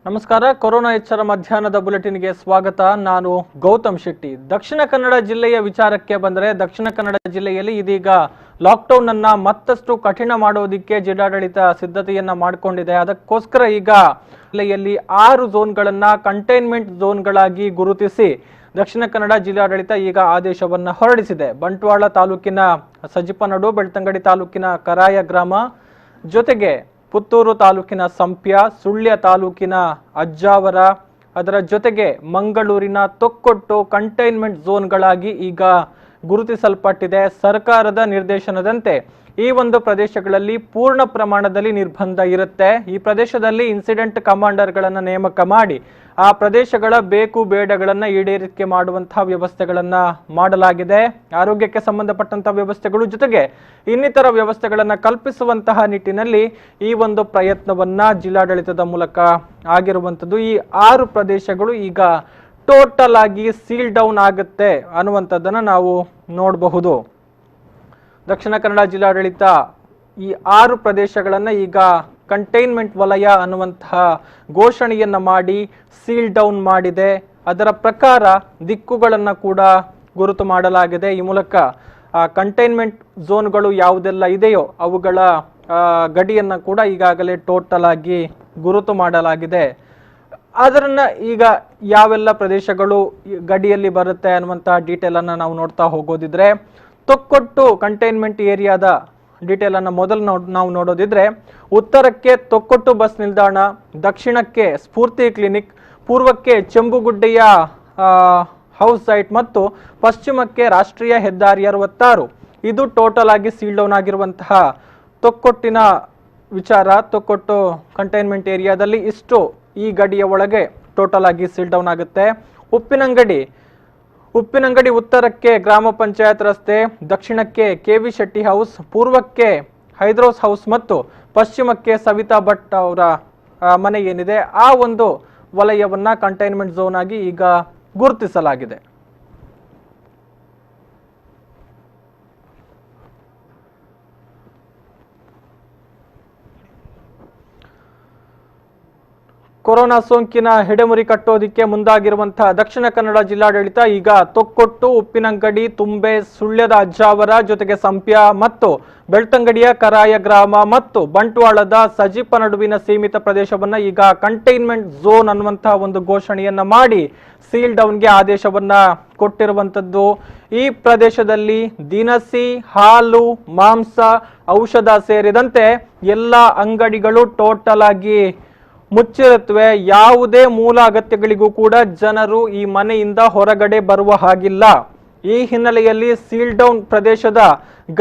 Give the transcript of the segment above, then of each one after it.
ನಮಸ್ಕಾರ. ಕೊರೋನಾ ಎಚ್ಚರ ಮಧ್ಯಾಹ್ನದ ಬುಲೆಟಿನ್ಗೆ ಸ್ವಾಗತ. ನಾನು ಗೌತಮ್ ಶೆಟ್ಟಿ. ದಕ್ಷಿಣ ಕನ್ನಡ ಜಿಲ್ಲೆಯ ವಿಚಾರಕ್ಕೆ ಬಂದರೆ, ದಕ್ಷಿಣ ಕನ್ನಡ ಜಿಲ್ಲೆಯಲ್ಲಿ ಇದೀಗ ಲಾಕ್ಡೌನ್ ಅನ್ನ ಮತ್ತಷ್ಟು ಕಠಿಣ ಮಾಡೋದಕ್ಕೆ ಜಿಲ್ಲಾಡಳಿತ ಸಿದ್ಧತೆಯನ್ನ ಮಾಡಿಕೊಂಡಿದೆ. ಅದಕ್ಕೋಸ್ಕರ ಈಗ ಜಿಲ್ಲೆಯಲ್ಲಿ 6 ಝೋನ್ಗಳನ್ನ ಕಂಟೈನ್ಮೆಂಟ್ ಝೋನ್ಗಳಾಗಿ ಗುರುತಿಸಿ ದಕ್ಷಿಣ ಕನ್ನಡ ಜಿಲ್ಲಾಡಳಿತ ಈಗ ಆದೇಶವನ್ನ ಹೊರಡಿಸಿದೆ. ಬಂಟ್ವಾಳ ತಾಲೂಕಿನ ಸಜಿಪನಡು, ಬೆಳ್ತಂಗಡಿ ತಾಲೂಕಿನ ಕರಾಯ ಗ್ರಾಮ, ಜೊತೆಗೆ ಪುತ್ತೂರು ತಾಲೂಕಿನ ಸಂಪ್ಯ, ಸುಳ್ಯ ತಾಲೂಕಿನ ಅಜ್ಜಾವರ, ಅದರ ಜೊತೆಗೆ ಮಂಗಳೂರಿನ ತೊಕ್ಕೊಟ್ಟು ಕಂಟೈನ್ಮೆಂಟ್ ಝೋನ್ಗಳಾಗಿ ಈಗ ಗುರುತಿಸಲ್ಪಟ್ಟಿದೆ. ಸರ್ಕಾರದ ನಿರ್ದೇಶನದಂತೆ ಈ ಒಂದು ಪ್ರದೇಶಗಳಲ್ಲಿ ಪೂರ್ಣ ಪ್ರಮಾಣದಲ್ಲಿ ನಿರ್ಬಂಧ ಇರುತ್ತೆ. ಈ ಪ್ರದೇಶದಲ್ಲಿ ಇನ್ಸಿಡೆಂಟ್ ಕಮಾಂಡರ್ಗಳನ್ನು ನೇಮಕ ಮಾಡಿ ಆ ಪ್ರದೇಶಗಳ ಬೇಕು ಬೇಡಗಳನ್ನು ಈಡೇರಿಕೆ ಮಾಡುವಂತಹ ವ್ಯವಸ್ಥೆಗಳನ್ನ ಮಾಡಲಾಗಿದೆ. ಆರೋಗ್ಯಕ್ಕೆ ಸಂಬಂಧಪಟ್ಟಂತಹ ವ್ಯವಸ್ಥೆಗಳು ಜೊತೆಗೆ ಇನ್ನಿತರ ವ್ಯವಸ್ಥೆಗಳನ್ನು ಕಲ್ಪಿಸುವಂತಹ ನಿಟ್ಟಿನಲ್ಲಿ ಈ ಒಂದು ಪ್ರಯತ್ನವನ್ನ ಜಿಲ್ಲಾಡಳಿತದ ಮೂಲಕ ಆಗಿರುವಂಥದ್ದು. ಈ 6 ಪ್ರದೇಶಗಳು ಈಗ ಟೋಟಲ್ ಆಗಿ ಸೀಲ್ ಡೌನ್ ಆಗುತ್ತೆ ಅನ್ನುವಂಥದ್ದನ್ನು ನಾವು ನೋಡಬಹುದು. ದಕ್ಷಿಣ ಕನ್ನಡ ಜಿಲ್ಲಾಡಳಿತ ಈ 6 ಪ್ರದೇಶಗಳನ್ನು ಈಗ ಕಂಟೈನ್ಮೆಂಟ್ ವಲಯ ಅನ್ನುವಂತಹ ಘೋಷಣೆಯನ್ನ ಮಾಡಿ ಸೀಲ್ ಡೌನ್ ಮಾಡಿದೆ. ಅದರ ಪ್ರಕಾರ ದಿಕ್ಕುಗಳನ್ನು ಕೂಡ ಗುರುತು ಮಾಡಲಾಗಿದೆ. ಈ ಮೂಲಕ ಕಂಟೈನ್ಮೆಂಟ್ ಝೋನ್ಗಳು ಯಾವುದೆಲ್ಲ ಇದೆಯೋ ಅವುಗಳ ಗಡಿಯನ್ನು ಕೂಡ ಈಗಾಗಲೇ ಟೋಟಲ್ ಆಗಿ ಗುರುತು ಮಾಡಲಾಗಿದೆ. ಅದರನ್ನ ಈಗ ಯಾವೆಲ್ಲ ಪ್ರದೇಶಗಳು ಗಡಿಯಲ್ಲಿ ಬರುತ್ತೆ ಅನ್ನುವಂತಹ ಡೀಟೇಲ್ ಅನ್ನ ನಾವು ನೋಡ್ತಾ ಹೋಗೋದಿದ್ರೆ, ತೊಕ್ಕೊಟ್ಟು ಕಂಟೈನ್ಮೆಂಟ್ ಏರಿಯಾದ ಡೀಟೇಲ್ ಅನ್ನ ಮೊದಲು ನಾವು ನೋಡೋದಿದ್ರೆ, ಉತ್ತರಕ್ಕೆ ತೊಕ್ಕೊಟ್ಟು ಬಸ್ ನಿಲ್ದಾಣ, ದಕ್ಷಿಣಕ್ಕೆ ಸ್ಫೂರ್ತಿ ಕ್ಲಿನಿಕ್, ಪೂರ್ವಕ್ಕೆ ಚೆಂಬುಗುಡ್ಡೆಯ ಹೌಸ್ ಸೈಟ್ ಮತ್ತು ಪಶ್ಚಿಮಕ್ಕೆ ರಾಷ್ಟ್ರೀಯ ಹೆದ್ದಾರಿ 66. ಇದು ಟೋಟಲ್ ಆಗಿ ಸೀಲ್ ಡೌನ್ ಆಗಿರುವಂತಹ ತೊಕ್ಕೊಟ್ಟಿನ ವಿಚಾರ. ತೊಕ್ಕೊಟ್ಟು ಕಂಟೈನ್ಮೆಂಟ್ ಏರಿಯಾದಲ್ಲಿ ಇಷ್ಟು ಈ ಗಡಿಯ ಒಳಗೆ ಟೋಟಲ್ ಆಗಿ ಸೀಲ್ ಡೌನ್ ಆಗುತ್ತೆ. ಉಪ್ಪಿನಂಗಡಿ ಉತ್ತರಕ್ಕೆ ಗ್ರಾಮ ಪಂಚಾಯತ್ ರಸ್ತೆ, ದಕ್ಷಿಣಕ್ಕೆ KV ಶೆಟ್ಟಿ ಹೌಸ್, ಪೂರ್ವಕ್ಕೆ ಹೈದ್ರೋಸ್ ಹೌಸ್ ಮತ್ತು ಪಶ್ಚಿಮಕ್ಕೆ ಸವಿತಾ ಭಟ್ ಅವರ ಮನೆ ಏನಿದೆ ಆ ಒಂದು ವಲಯವನ್ನ ಕಂಟೈನ್ಮೆಂಟ್ ಝೋನ್ ಆಗಿ ಈಗ ಗುರುತಿಸಲಾಗಿದೆ. ಕೊರೋನಾ ಸೋಂಕಿನ ಹೆಡೆಮುರಿ ಕಟ್ಟೋದಿಕ್ಕೆ ಮುಂದಾಗಿರುವಂತಹ ದಕ್ಷಿಣ ಕನ್ನಡ ಜಿಲ್ಲಾಡಳಿತ ಈಗ ತೊಕ್ಕೊಟ್ಟು, ಉಪ್ಪಿನಂಗಡಿ, ತುಂಬೆ, ಸುಳ್ಯದ ಅಜ್ಜಾವರ, ಜೊತೆಗೆ ಸಂಪ್ಯ ಮತ್ತು ಬೆಳ್ತಂಗಡಿಯ ಕರಾಯ ಗ್ರಾಮ ಮತ್ತು ಬಂಟ್ವಾಳದ ಸಜಿಪನಡುವಿನ ಸೀಮಿತ ಪ್ರದೇಶವನ್ನ ಈಗ ಕಂಟೈನ್ಮೆಂಟ್ ಝೋನ್ ಅನ್ನುವಂತಹ ಒಂದು ಘೋಷಣೆಯನ್ನ ಮಾಡಿ ಸೀಲ್ ಡೌನ್ಗೆ ಆದೇಶವನ್ನ ಕೊಟ್ಟಿರುವಂತದ್ದು. ಈ ಪ್ರದೇಶದಲ್ಲಿ ದಿನಸಿ, ಹಾಲು, ಮಾಂಸ, ಔಷಧ ಸೇರಿದಂತೆ ಎಲ್ಲ ಅಂಗಡಿಗಳು ಟೋಟಲ್ ಆಗಿ ಮುಚ್ಚಿರುತ್ತವೆ. ಯಾವುದೇ ಮೂಲ ಅಗತ್ಯಗಳಿಗೂ ಕೂಡ ಜನರು ಈ ಮನೆಯಿಂದ ಹೊರಗಡೆ ಬರುವ ಹಾಗಿಲ್ಲ. ಈ ಹಿನ್ನೆಲೆಯಲ್ಲಿ ಸೀಲ್ ಡೌನ್ ಪ್ರದೇಶದ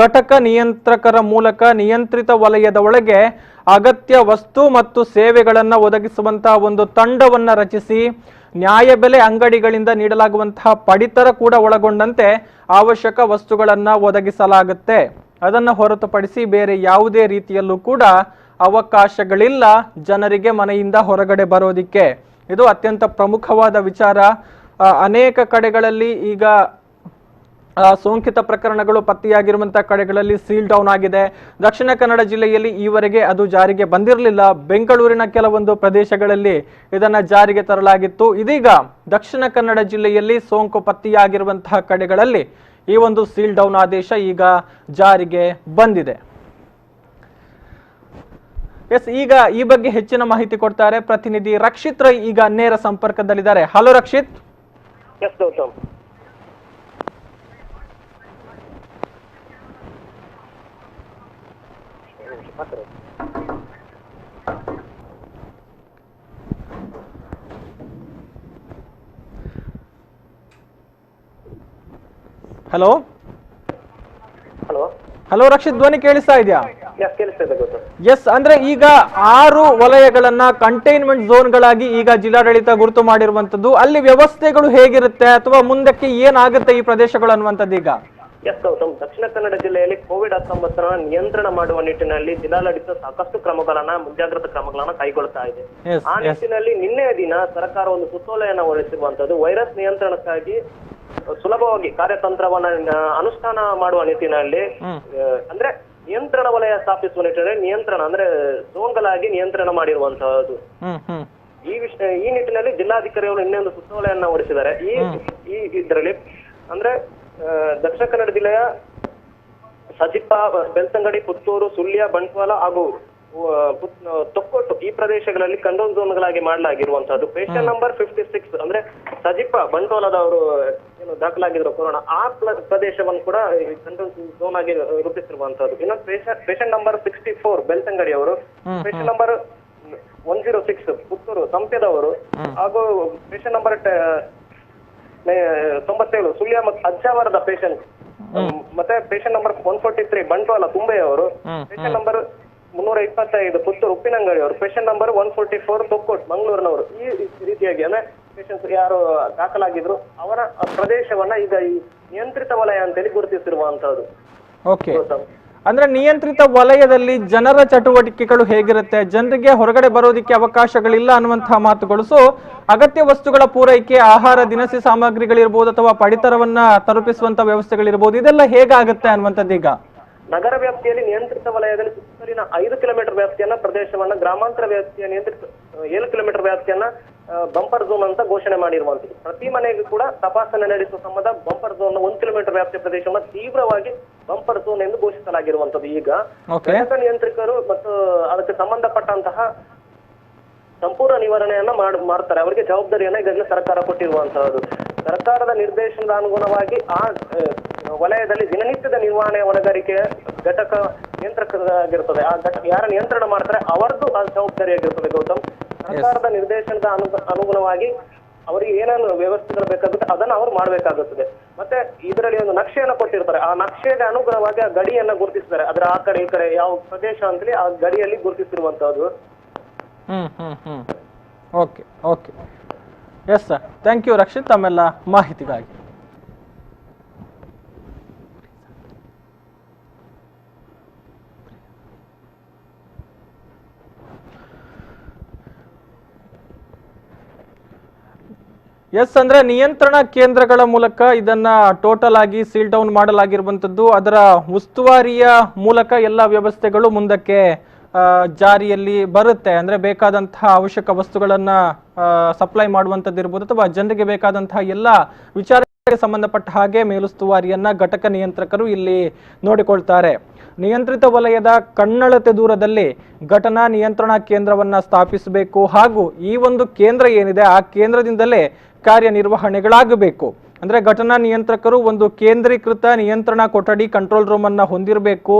ಘಟಕ ನಿಯಂತ್ರಕರ ಮೂಲಕ ನಿಯಂತ್ರಿತ ವಲಯದ ಒಳಗೆ ಅಗತ್ಯ ವಸ್ತು ಮತ್ತು ಸೇವೆಗಳನ್ನು ಒದಗಿಸುವಂತಹ ಒಂದು ತಂಡವನ್ನ ರಚಿಸಿ ನ್ಯಾಯಬೆಲೆ ಅಂಗಡಿಗಳಿಂದ ನೀಡಲಾಗುವಂತಹ ಪಡಿತರ ಕೂಡ ಒಳಗೊಂಡಂತೆ ಅವಶ್ಯಕ ವಸ್ತುಗಳನ್ನ ಒದಗಿಸಲಾಗುತ್ತೆ. ಅದನ್ನ ಹೊರತುಪಡಿಸಿ ಬೇರೆ ಯಾವುದೇ ರೀತಿಯಲ್ಲೂ ಕೂಡ ಅವಕಾಶಗಳಿಲ್ಲ ಜನರಿಗೆ ಮನೆಯಿಂದ ಹೊರಗಡೆ ಬರೋದಿಕ್ಕೆ. ಇದು ಅತ್ಯಂತ ಪ್ರಮುಖವಾದ ವಿಚಾರ. ಅನೇಕ ಕಡೆಗಳಲ್ಲಿ ಈಗ ಸೋಂಕಿತ ಪ್ರಕರಣಗಳು ಪತ್ತೆಯಾಗಿರುವಂತಹ ಕಡೆಗಳಲ್ಲಿ ಸೀಲ್ ಡೌನ್ ಆಗಿದೆ. ದಕ್ಷಿಣ ಕನ್ನಡ ಜಿಲ್ಲೆಯಲ್ಲಿ ಈವರೆಗೆ ಅದು ಜಾರಿಗೆ ಬಂದಿರಲಿಲ್ಲ. ಬೆಂಗಳೂರಿನ ಕೆಲವೊಂದು ಪ್ರದೇಶಗಳಲ್ಲಿ ಇದನ್ನ ಜಾರಿಗೆ ತರಲಾಗಿತ್ತು. ಇದೀಗ ದಕ್ಷಿಣ ಕನ್ನಡ ಜಿಲ್ಲೆಯಲ್ಲಿ ಸೋಂಕು ಪತ್ತೆಯಾಗಿರುವಂತಹ ಕಡೆಗಳಲ್ಲಿ ಈ ಒಂದು ಸೀಲ್ ಡೌನ್ ಆದೇಶ ಈಗ ಜಾರಿಗೆ ಬಂದಿದೆ. ಈಗ ಈ ಬಗ್ಗೆ ಹೆಚ್ಚಿನ ಮಾಹಿತಿ ಕೊಡ್ತಾರೆ ಪ್ರತಿನಿಧಿ ರಕ್ಷಿತ್ ರೈ. ಈಗ ನೇರ ಸಂಪರ್ಕದಲ್ಲಿದ್ದಾರೆ. Hello Rakshith. Hello hello Rakshith, ಧ್ವನಿ ಕೇಳಿಸ್ತಾ ಇದೆಯಾ? ಎಸ್, ಅಂದ್ರೆ ಈಗ 6 ವಲಯಗಳನ್ನ ಕಂಟೈನ್ಮೆಂಟ್ ಝೋನ್ಗಳಾಗಿ ಈಗ ಜಿಲ್ಲಾಡಳಿತ ಗುರುತು ಮಾಡಿರುವಂತದ್ದು. ಅಲ್ಲಿ ವ್ಯವಸ್ಥೆಗಳು ಹೇಗಿರುತ್ತೆ ಅಥವಾ ಮುಂದಕ್ಕೆ ಏನಾಗುತ್ತೆ ಈ ಪ್ರದೇಶಗಳು ಅನ್ನುವಂಥದ್ದು ಈಗ? ಗೌತಮ್, ದಕ್ಷಿಣ ಕನ್ನಡ ಜಿಲ್ಲೆಯಲ್ಲಿ ಕೋವಿಡ್-19 ನಿಯಂತ್ರಣ ಮಾಡುವ ನಿಟ್ಟಿನಲ್ಲಿ ಜಿಲ್ಲಾಡಳಿತ ಸಾಕಷ್ಟು ಮುಂಜಾಗ್ರತಾ ಕ್ರಮಗಳನ್ನ ಕೈಗೊಳ್ತಾ ಇದೆ. ಆ ನಿಟ್ಟಿನಲ್ಲಿ ನಿನ್ನೆಯ ದಿನ ಸರ್ಕಾರ ಒಂದು ಸುತ್ತೋಲೆಯನ್ನ ಹೊರಡಿಸಿರುವಂತದ್ದು ವೈರಸ್ ನಿಯಂತ್ರಣಕ್ಕಾಗಿ ಸುಲಭವಾಗಿ ಕಾರ್ಯತಂತ್ರವನ್ನ ಅನುಷ್ಠಾನ ಮಾಡುವ ನಿಟ್ಟಿನಲ್ಲಿ, ಅಂದ್ರೆ ನಿಯಂತ್ರಣ ವಲಯ ಸ್ಥಾಪಿಸುವ ನಿಟ್ಟಿನಲ್ಲಿ ನಿಯಂತ್ರಣ ಅಂದ್ರೆ ಝೋನ್ಗಳಾಗಿ ನಿಯಂತ್ರಣ ಮಾಡಿರುವಂತಹದ್ದು. ಈ ನಿಟ್ಟಿನಲ್ಲಿ ಜಿಲ್ಲಾಧಿಕಾರಿಗಳು ಇನ್ನೊಂದು ಸುತ್ತೋಲೆಯನ್ನ ಹೊರಡಿಸಿದ್ದಾರೆ. ಈ ಇದರಲ್ಲಿ ಅಂದ್ರೆ ದಕ್ಷಿಣ ಕನ್ನಡ ಜಿಲ್ಲೆಯ ಸಜಿಪ್ಪ, ಬೆಳ್ತಂಗಡಿ, ಪುತ್ತೂರು, ಸುಳ್ಯ, ಬಂಟ್ವಾಳ ಹಾಗೂ ತೊಕ್ಕೊಟ್ಟು ಈ ಪ್ರದೇಶಗಳಲ್ಲಿ ಕಂಟ್ರೋಲ್ ಝೋನ್ಗಳಾಗಿ ಮಾಡಲಾಗಿರುವಂತಹದ್ದು. ಪೇಷಂಟ್ ನಂಬರ್ 56 ಅಂದ್ರೆ ಸಜಿಪ್ಪ, ಬಂಟ್ವಾಳದವರು ಏನು ದಾಖಲಾಗಿದ್ರು ಕೊರೋನಾ, ಆ ಪ್ರದೇಶವನ್ನು ಕೂಡ ಕಂಟ್ರೋಲ್ ಝೋನ್ ಆಗಿ ರೂಪಿಸಿರುವಂತಹದ್ದು. ಇನ್ನೊಂದು ಪೇಷಂಟ್ ನಂಬರ್ 64 ಬೆಳ್ತಂಗಡಿ ಅವರು, ಪೇಷಂಟ್ ನಂಬರ್ 106 ಪುತ್ತೂರು ಸಂಪ್ಯದವರು, ಹಾಗೂ ಪೇಷಂಟ್ ನಂಬರ್ 97 ಸುಳ್ಯ ಮತ್ತು ಅಜ್ಜಾವರದ ಪೇಷಂಟ್, ಮತ್ತೆ ಪೇಷಂಟ್ ನಂಬರ್ 143 ಬಂಟ್ವಾಳ ತುಂಬೆಯವರು, ಪೇಷಂಟ್ ನಂಬರ್ 325 ಪುತ್ತೂರು ಉಪ್ಪಿನಂಗಡಿ ಅವರು, ಪೇಷಂಟ್ ನಂಬರ್ 144 ತೊಕ್ಕೋಟ್ ಮಂಗಳೂರಿನವರು. ಈ ರೀತಿಯಾಗಿ ಅಂದ್ರೆ ಪೇಷಂಟ್ಸ್ ಯಾರು ದಾಖಲಾಗಿದ್ರು ಅವರ ಪ್ರದೇಶವನ್ನ ಈಗ ಈ ನಿಯಂತ್ರಿತ ವಲಯ ಅಂತೇಳಿ ಗುರುತಿಸಿರುವಂತಹದ್ದು. ಓಕೆ, ಅಂದ್ರೆ ನಿಯಂತ್ರಿತ ವಲಯದಲ್ಲಿ ಜನರ ಚಟುವಟಿಕೆಗಳು ಹೇಗಿರುತ್ತೆ, ಜನರಿಗೆ ಹೊರಗಡೆ ಬರೋದಿಕ್ಕೆ ಅವಕಾಶಗಳಿಲ್ಲ ಅನ್ನುವಂತಹ ಮಾತುಗಳು. ಸೊ ಅಗತ್ಯ ವಸ್ತುಗಳ ಪೂರೈಕೆ, ಆಹಾರ, ದಿನಸಿ ಸಾಮಗ್ರಿಗಳಿರ್ಬೋದು ಅಥವಾ ಪಡಿತರವನ್ನ ತಲುಪಿಸುವಂತ ವ್ಯವಸ್ಥೆಗಳಿರ್ಬೋದು, ಇದೆಲ್ಲ ಹೇಗಾಗುತ್ತೆ ಅನ್ನುವಂಥದ್ದು. ಈಗ ನಗರ ವ್ಯಾಪ್ತಿಯಲ್ಲಿ ನಿಯಂತ್ರಿತ ವಲಯದಲ್ಲಿ ಸುತ್ತಲಿನ 5 ಕಿಲೋಮೀಟರ್ ವ್ಯಾಪ್ತಿಯನ್ನ ಪ್ರದೇಶವನ್ನ, ಗ್ರಾಮಾಂತರ ವ್ಯಾಪ್ತಿಯ ನಿಯಂತ್ರಿತ 7 ಕಿಲೋಮೀಟರ್ ವ್ಯಾಪ್ತಿಯನ್ನ ಬಂಪರ್ ಝೋನ್ ಅಂತ ಘೋಷಣೆ ಮಾಡಿರುವಂತದ್ದು. ಪ್ರತಿ ಮನೆಗೂ ಕೂಡ ತಪಾಸಣೆ ನಡೆಸುವ ಸಂಬಂಧ ಬಂಪರ್ ಝೋನ್ 1 ಕಿಲೋಮೀಟರ್ ವ್ಯಾಪ್ತಿಯ ಪ್ರದೇಶವನ್ನ ತೀವ್ರವಾಗಿ ಬಂಪರ್ ಝೋನ್ ಎಂದು ಘೋಷಿಸಲಾಗಿರುವಂತದ್ದು. ಈಗ ಘಟಕ ನಿಯಂತ್ರಕರು ಮತ್ತು ಅದಕ್ಕೆ ಸಂಬಂಧಪಟ್ಟಂತಹ ಸಂಪೂರ್ಣ ನಿವಾರಣೆಯನ್ನ ಮಾಡ್ತಾರೆ. ಅವರಿಗೆ ಜವಾಬ್ದಾರಿಯನ್ನ ಈಗಾಗಲೇ ಸರ್ಕಾರ ಕೊಟ್ಟಿರುವಂತಹದ್ದು. ಸರ್ಕಾರದ ನಿರ್ದೇಶನದ ಅನುಗುಣವಾಗಿ ಆ ವಲಯದಲ್ಲಿ ದಿನನಿತ್ಯದ ನಿರ್ವಹಣೆಯ ಹೊಣೆಗಾರಿಕೆ ಘಟಕ ನಿಯಂತ್ರಕರಾಗಿರ್ತದೆ. ಆ ಘಟಕ ಯಾರ ನಿಯಂತ್ರಣ ಮಾಡ್ತಾರೆ ಅವರದ್ದು ಆ ಜವಾಬ್ದಾರಿಯಾಗಿರ್ತದೆ. ಗೌತಮ್, ಸರ್ಕಾರದ ನಿರ್ದೇಶನದ ಅನುಗುಣವಾಗಿ ಅವರಿಗೆ ಏನೇನು ವ್ಯವಸ್ಥೆಗಳು ಬೇಕಾಗುತ್ತೆ ಅದನ್ನ ಅವ್ರು ಮಾಡ್ಬೇಕಾಗುತ್ತದೆ. ಮತ್ತೆ ಇದರಲ್ಲಿ ಒಂದು ನಕ್ಷೆಯನ್ನ ಕೊಟ್ಟಿರ್ತಾರೆ. ಆ ನಕ್ಷೆಗೆ ಅನುಗುಣವಾಗಿ ಆ ಗಡಿಯನ್ನ ಗುರುತಿಸ್ತಾರೆ. ಅದರ ಆ ಕಡೆ ಈ ಕಡೆ ಯಾವ ಪ್ರದೇಶ ಅಂತೇಳಿ ಆ ಗಡಿಯಲ್ಲಿ ಗುರುತಿಸಿರುವಂತಹದ್ದು. Okay okay, yes sir, thank you Rakshith ತಮ್ಮೆಲ್ಲ ಮಾಹಿತಿಗಾಗಿ. ಎಸ್, ಅಂದ್ರೆ ನಿಯಂತ್ರಣ ಕೇಂದ್ರಗಳ ಮೂಲಕ ಇದನ್ನ ಟೋಟಲ್ ಆಗಿ ಸೀಲ್ ಡೌನ್ ಮಾಡಲಾಗಿರುವಂತದ್ದು. ಅದರ ಉಸ್ತುವಾರಿಯ ಮೂಲಕ ಎಲ್ಲ ವ್ಯವಸ್ಥೆಗಳು ಮುಂದಕ್ಕೆ ಜಾರಿಯಲ್ಲಿ ಬರುತ್ತೆ. ಅಂದ್ರೆ ಬೇಕಾದಂತಹ ಅವಶ್ಯಕ ವಸ್ತುಗಳನ್ನ ಸಪ್ಲೈ ಮಾಡುವಂತದ್ದು ಇರ್ಬೋದು ಅಥವಾ ಜನರಿಗೆ ಬೇಕಾದಂತಹ ಎಲ್ಲ ವಿಚಾರಕ್ಕೆ ಸಂಬಂಧಪಟ್ಟ ಹಾಗೆ ಮೇಲುಸ್ತುವಾರಿಯನ್ನ ಘಟಕ ನಿಯಂತ್ರಕರು ಇಲ್ಲಿ ನೋಡಿಕೊಳ್ತಾರೆ. ನಿಯಂತ್ರಿತ ವಲಯದ ಕಣ್ಣಳತೆ ದೂರದಲ್ಲಿ ಘಟನಾ ನಿಯಂತ್ರಣಾ ಕೇಂದ್ರವನ್ನ ಸ್ಥಾಪಿಸಬೇಕು ಹಾಗೂ ಈ ಒಂದು ಕೇಂದ್ರ ಏನಿದೆ ಆ ಕೇಂದ್ರದಿಂದಲೇ ಕಾರ್ಯನಿರ್ವಹಣೆಗಳಾಗಬೇಕು. ಅಂದ್ರೆ ಘಟನಾ ನಿಯಂತ್ರಕರು ಒಂದು ಕೇಂದ್ರೀಕೃತ ನಿಯಂತ್ರಣಾ ಕೊಠಡಿ, ಕಂಟ್ರೋಲ್ ರೂಮ್ ಅನ್ನ ಹೊಂದಿರಬೇಕು.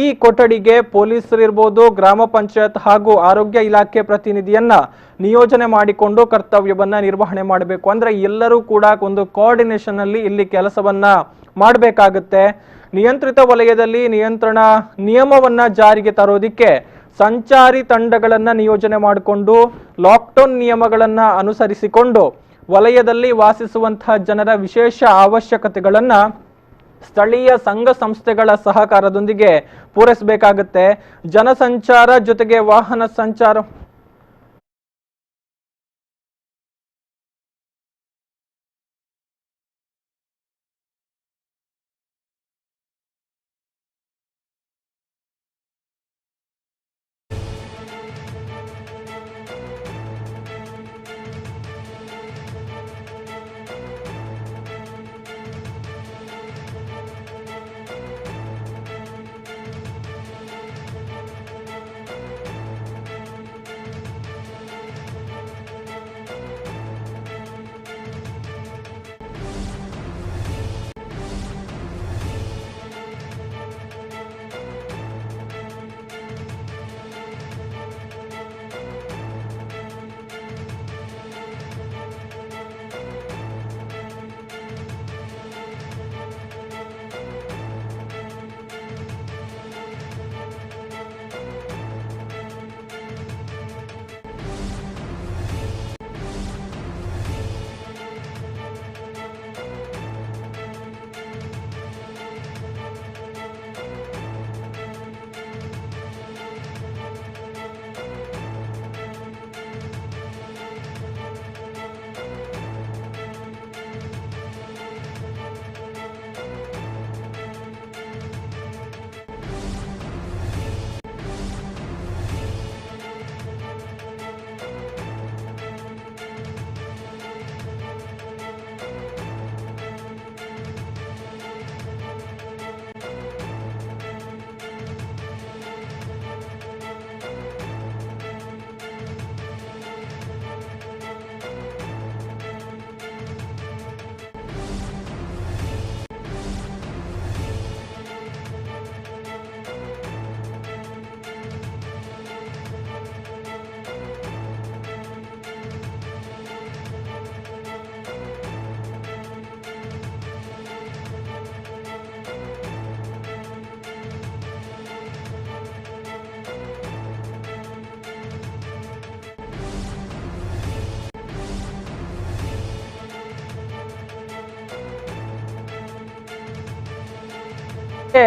ಈ ಕೊಠಡಿಗೆ ಪೊಲೀಸರು ಇರ್ಬೋದು, ಗ್ರಾಮ ಪಂಚಾಯತ್ ಹಾಗೂ ಆರೋಗ್ಯ ಇಲಾಖೆ ಪ್ರತಿನಿಧಿಯನ್ನ ನಿಯೋಜನೆ ಮಾಡಿಕೊಂಡು ಕರ್ತವ್ಯವನ್ನ ನಿರ್ವಹಣೆ ಮಾಡಬೇಕು. ಅಂದ್ರೆ ಎಲ್ಲರೂ ಕೂಡ ಒಂದು ಕೋಆರ್ಡಿನೇಷನ್ ಅಲ್ಲಿ ಇಲ್ಲಿ ಕೆಲಸವನ್ನ ಮಾಡಬೇಕಾಗುತ್ತೆ. ನಿಯಂತ್ರಿತ ವಲಯದಲ್ಲಿ ನಿಯಂತ್ರಣ ನಿಯಮವನ್ನ ಜಾರಿಗೆ ತರೋದಿಕ್ಕೆ ಸಂಚಾರಿ ತಂಡಗಳನ್ನ ನಿಯೋಜನೆ ಮಾಡಿಕೊಂಡು ಲಾಕ್ಡೌನ್ ನಿಯಮಗಳನ್ನ ಅನುಸರಿಸಿಕೊಂಡು ವಲಯದಲ್ಲಿ ವಾಸಿಸುವಂತಹ ಜನರ ವಿಶೇಷ ಅವಶ್ಯಕತೆಗಳನ್ನ ಸ್ಥಳೀಯ ಸಂಘ ಸಂಸ್ಥೆಗಳ ಸಹಕಾರದೊಂದಿಗೆ ಪೂರೈಸಬೇಕಾಗುತ್ತೆ. ಜನಸಂಚಾರ ಜೊತೆಗೆ ವಾಹನ ಸಂಚಾರ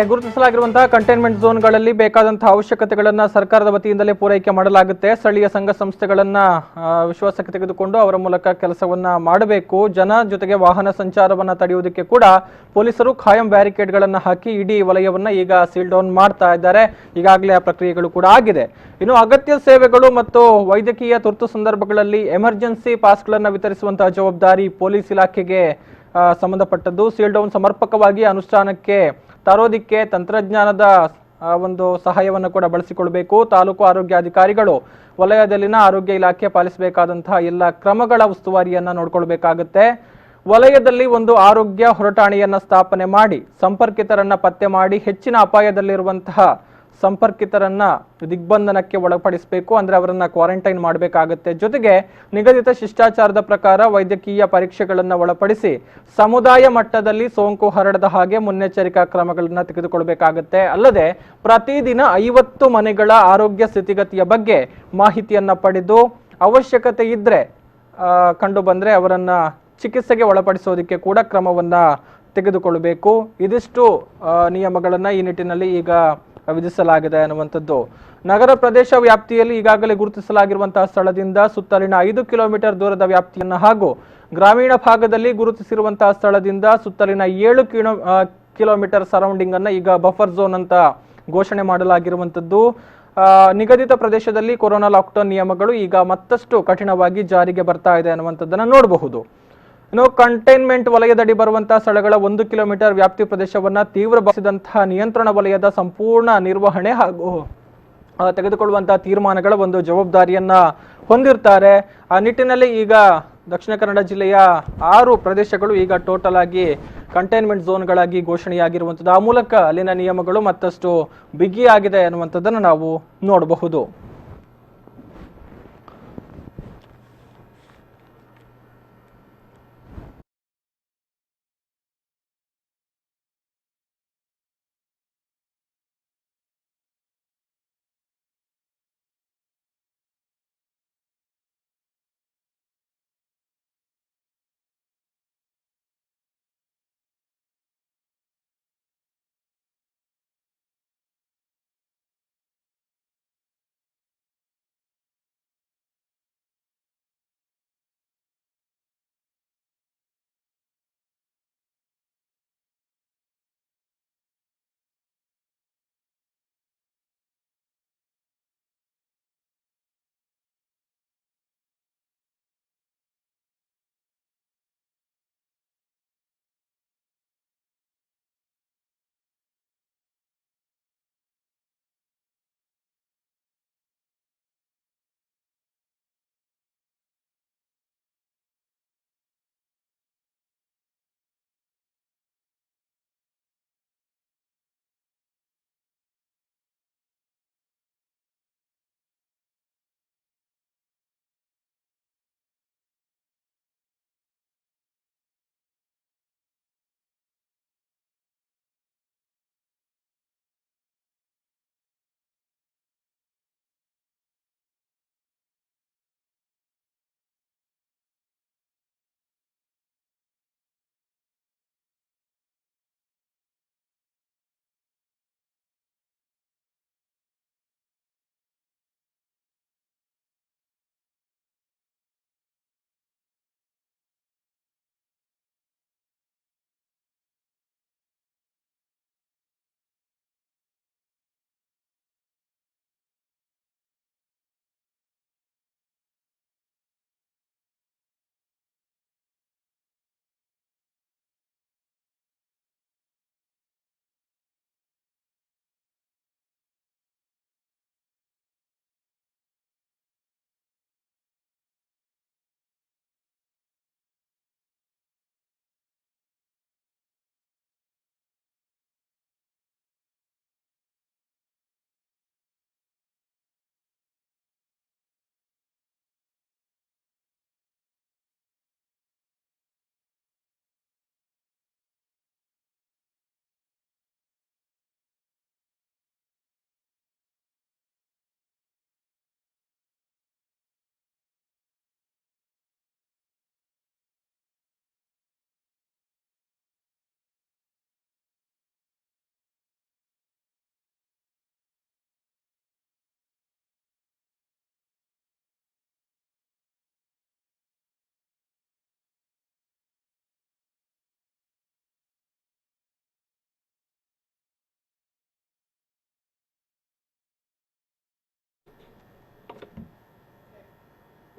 ಗುರುತಿಸಲಾಗಿರುವಂತಹ ಕಂಟೈನ್ಮೆಂಟ್ ಝೋನ್ಗಳಲ್ಲಿ ಬೇಕಾದಂತಹ ಅವಶ್ಯಕತೆಗಳನ್ನ ಸರ್ಕಾರದ ವತಿಯಿಂದಲೇ ಪೂರೈಕೆ ಮಾಡಲಾಗುತ್ತೆ. ಸ್ಥಳೀಯ ಸಂಘ ಸಂಸ್ಥೆಗಳನ್ನ ವಿಶ್ವಾಸಕ್ಕೆ ತೆಗೆದುಕೊಂಡು ಅವರ ಮೂಲಕ ಕೆಲಸವನ್ನ ಮಾಡಬೇಕು. ಜನ ಜೊತೆಗೆ ವಾಹನ ಸಂಚಾರವನ್ನ ತಡೆಯುವುದಕ್ಕೆ ಕೂಡ ಪೊಲೀಸರು ಖಾಯಂ ಬ್ಯಾರಿಕೇಡ್ಗಳನ್ನ ಹಾಕಿ ಇಡೀ ವಲಯವನ್ನ ಈಗ ಸೀಲ್ ಡೌನ್ ಮಾಡ್ತಾ ಇದ್ದಾರೆ. ಈಗಾಗಲೇ ಆ ಪ್ರಕ್ರಿಯೆಗಳು ಕೂಡ ಆಗಿದೆ. ಇನ್ನು ಅಗತ್ಯ ಸೇವೆಗಳು ಮತ್ತು ವೈದ್ಯಕೀಯ ತುರ್ತು ಸಂದರ್ಭಗಳಲ್ಲಿ ಎಮರ್ಜೆನ್ಸಿ ಪಾಸ್ಗಳನ್ನ ವಿತರಿಸುವಂತಹ ಜವಾಬ್ದಾರಿ ಪೊಲೀಸ್ ಇಲಾಖೆಗೆ ಸಂಬಂಧಪಟ್ಟದ್ದು. ಸೀಲ್ ಡೌನ್ ಸಮರ್ಪಕವಾಗಿ ಅನುಷ್ಠಾನಕ್ಕೆ ತರೋದಿಕ್ಕೆ ತಂತ್ರಜ್ಞಾನದ ಒಂದು ಸಹಾಯವನ್ನು ಕೂಡ ಬಳಸಿಕೊಳ್ಬೇಕು. ತಾಲೂಕು ಆರೋಗ್ಯಾಧಿಕಾರಿಗಳು ವಲಯದಲ್ಲಿನ ಆರೋಗ್ಯ ಇಲಾಖೆ ಪಾಲಿಸಬೇಕಾದಂತಹ ಎಲ್ಲ ಕ್ರಮಗಳ ಉಸ್ತುವಾರಿಯನ್ನ ನೋಡ್ಕೊಳ್ಬೇಕಾಗತ್ತೆ. ವಲಯದಲ್ಲಿ ಒಂದು ಆರೋಗ್ಯ ಹೊರಟಾಣೆಯನ್ನ ಸ್ಥಾಪನೆ ಮಾಡಿ ಸಂಪರ್ಕಿತರನ್ನ ಪತ್ತೆ ಮಾಡಿ ಹೆಚ್ಚಿನ ಅಪಾಯದಲ್ಲಿರುವಂತಹ ಸಂಪರ್ಕಿತರನ್ನ ದಿಗ್ಬಂಧನಕ್ಕೆ ಒಳಪಡಿಸಬೇಕು. ಅಂದ್ರೆ ಅವರನ್ನ ಕ್ವಾರಂಟೈನ್ ಮಾಡಬೇಕಾಗತ್ತೆ. ಜೊತೆಗೆ ನಿಗದಿತ ಶಿಷ್ಟಾಚಾರದ ಪ್ರಕಾರ ವೈದ್ಯಕೀಯ ಪರೀಕ್ಷೆಗಳನ್ನ ಒಳಪಡಿಸಿ ಸಮುದಾಯ ಮಟ್ಟದಲ್ಲಿ ಸೋಂಕು ಹರಡದ ಹಾಗೆ ಮುನ್ನೆಚ್ಚರಿಕಾ ಕ್ರಮಗಳನ್ನ ತೆಗೆದುಕೊಳ್ಬೇಕಾಗತ್ತೆ. ಅಲ್ಲದೆ ಪ್ರತಿದಿನ 50 ಮನೆಗಳ ಆರೋಗ್ಯ ಸ್ಥಿತಿಗತಿಯ ಬಗ್ಗೆ ಮಾಹಿತಿಯನ್ನ ಪಡೆದು ಅವಶ್ಯಕತೆ ಇದ್ರೆ ಕಂಡು ಬಂದ್ರೆ ಅವರನ್ನ ಚಿಕಿತ್ಸೆಗೆ ಒಳಪಡಿಸೋದಕ್ಕೆ ಕೂಡ ಕ್ರಮವನ್ನ ತೆಗೆದುಕೊಳ್ಳಬೇಕು. ಇದಿಷ್ಟು ನಿಯಮಗಳನ್ನ ಈ ನಿಟ್ಟಿನಲ್ಲಿ ಈಗ ವಿಧಿಸಲಾಗಿದೆ ಅನ್ನುವಂಥದ್ದು. ನಗರ ಪ್ರದೇಶ ವ್ಯಾಪ್ತಿಯಲ್ಲಿ ಈಗಾಗಲೇ ಗುರುತಿಸಲಾಗಿರುವಂತಹ ಸ್ಥಳದಿಂದ ಸುತ್ತಲಿನ 5 ಕಿಲೋಮೀಟರ್ ದೂರದ ವ್ಯಾಪ್ತಿಯನ್ನು ಹಾಗೂ ಗ್ರಾಮೀಣ ಭಾಗದಲ್ಲಿ ಗುರುತಿಸಿರುವಂತಹ ಸ್ಥಳದಿಂದ ಸುತ್ತಲಿನ 7 ಕಿಲೋಮೀಟರ್ ಸರೌಂಡಿಂಗ್ ಅನ್ನ ಈಗ ಬಫರ್ ಝೋನ್ ಅಂತ ಘೋಷಣೆ ಮಾಡಲಾಗಿರುವಂಥದ್ದು. ನಿಗದಿತ ಪ್ರದೇಶದಲ್ಲಿ ಕೊರೋನಾ ಲಾಕ್ಡೌನ್ ನಿಯಮಗಳು ಈಗ ಮತ್ತಷ್ಟು ಕಠಿಣವಾಗಿ ಜಾರಿಗೆ ಬರ್ತಾ ಇದೆ ಅನ್ನುವಂಥದ್ದನ್ನ ನೋಡಬಹುದು. ಇನ್ನು ಕಂಟೈನ್ಮೆಂಟ್ ವಲಯದಡಿ ಬರುವಂತಹ ಸ್ಥಳಗಳ 1 ಕಿಲೋಮೀಟರ್ ವ್ಯಾಪ್ತಿ ಪ್ರದೇಶವನ್ನ ತೀವ್ರಗೊಳಿಸಿದಂತಹ ನಿಯಂತ್ರಣ ವಲಯದ ಸಂಪೂರ್ಣ ನಿರ್ವಹಣೆ ಹಾಗೂ ತೆಗೆದುಕೊಳ್ಳುವಂತಹ ತೀರ್ಮಾನಗಳ ಒಂದು ಜವಾಬ್ದಾರಿಯನ್ನ ಹೊಂದಿರ್ತಾರೆ. ಆ ನಿಟ್ಟಿನಲ್ಲಿ ಈಗ ದಕ್ಷಿಣ ಕನ್ನಡ ಜಿಲ್ಲೆಯ 6 ಪ್ರದೇಶಗಳು ಈಗ ಟೋಟಲ್ ಆಗಿ ಕಂಟೈನ್ಮೆಂಟ್ ಝೋನ್ಗಳಾಗಿ ಘೋಷಣೆಯಾಗಿರುವಂಥದ್ದು. ಆ ಮೂಲಕ ಅಲ್ಲಿನ ನಿಯಮಗಳು ಮತ್ತಷ್ಟು ಬಿಗಿಯಾಗಿದೆ ಅನ್ನುವಂಥದ್ದನ್ನು ನಾವು ನೋಡಬಹುದು.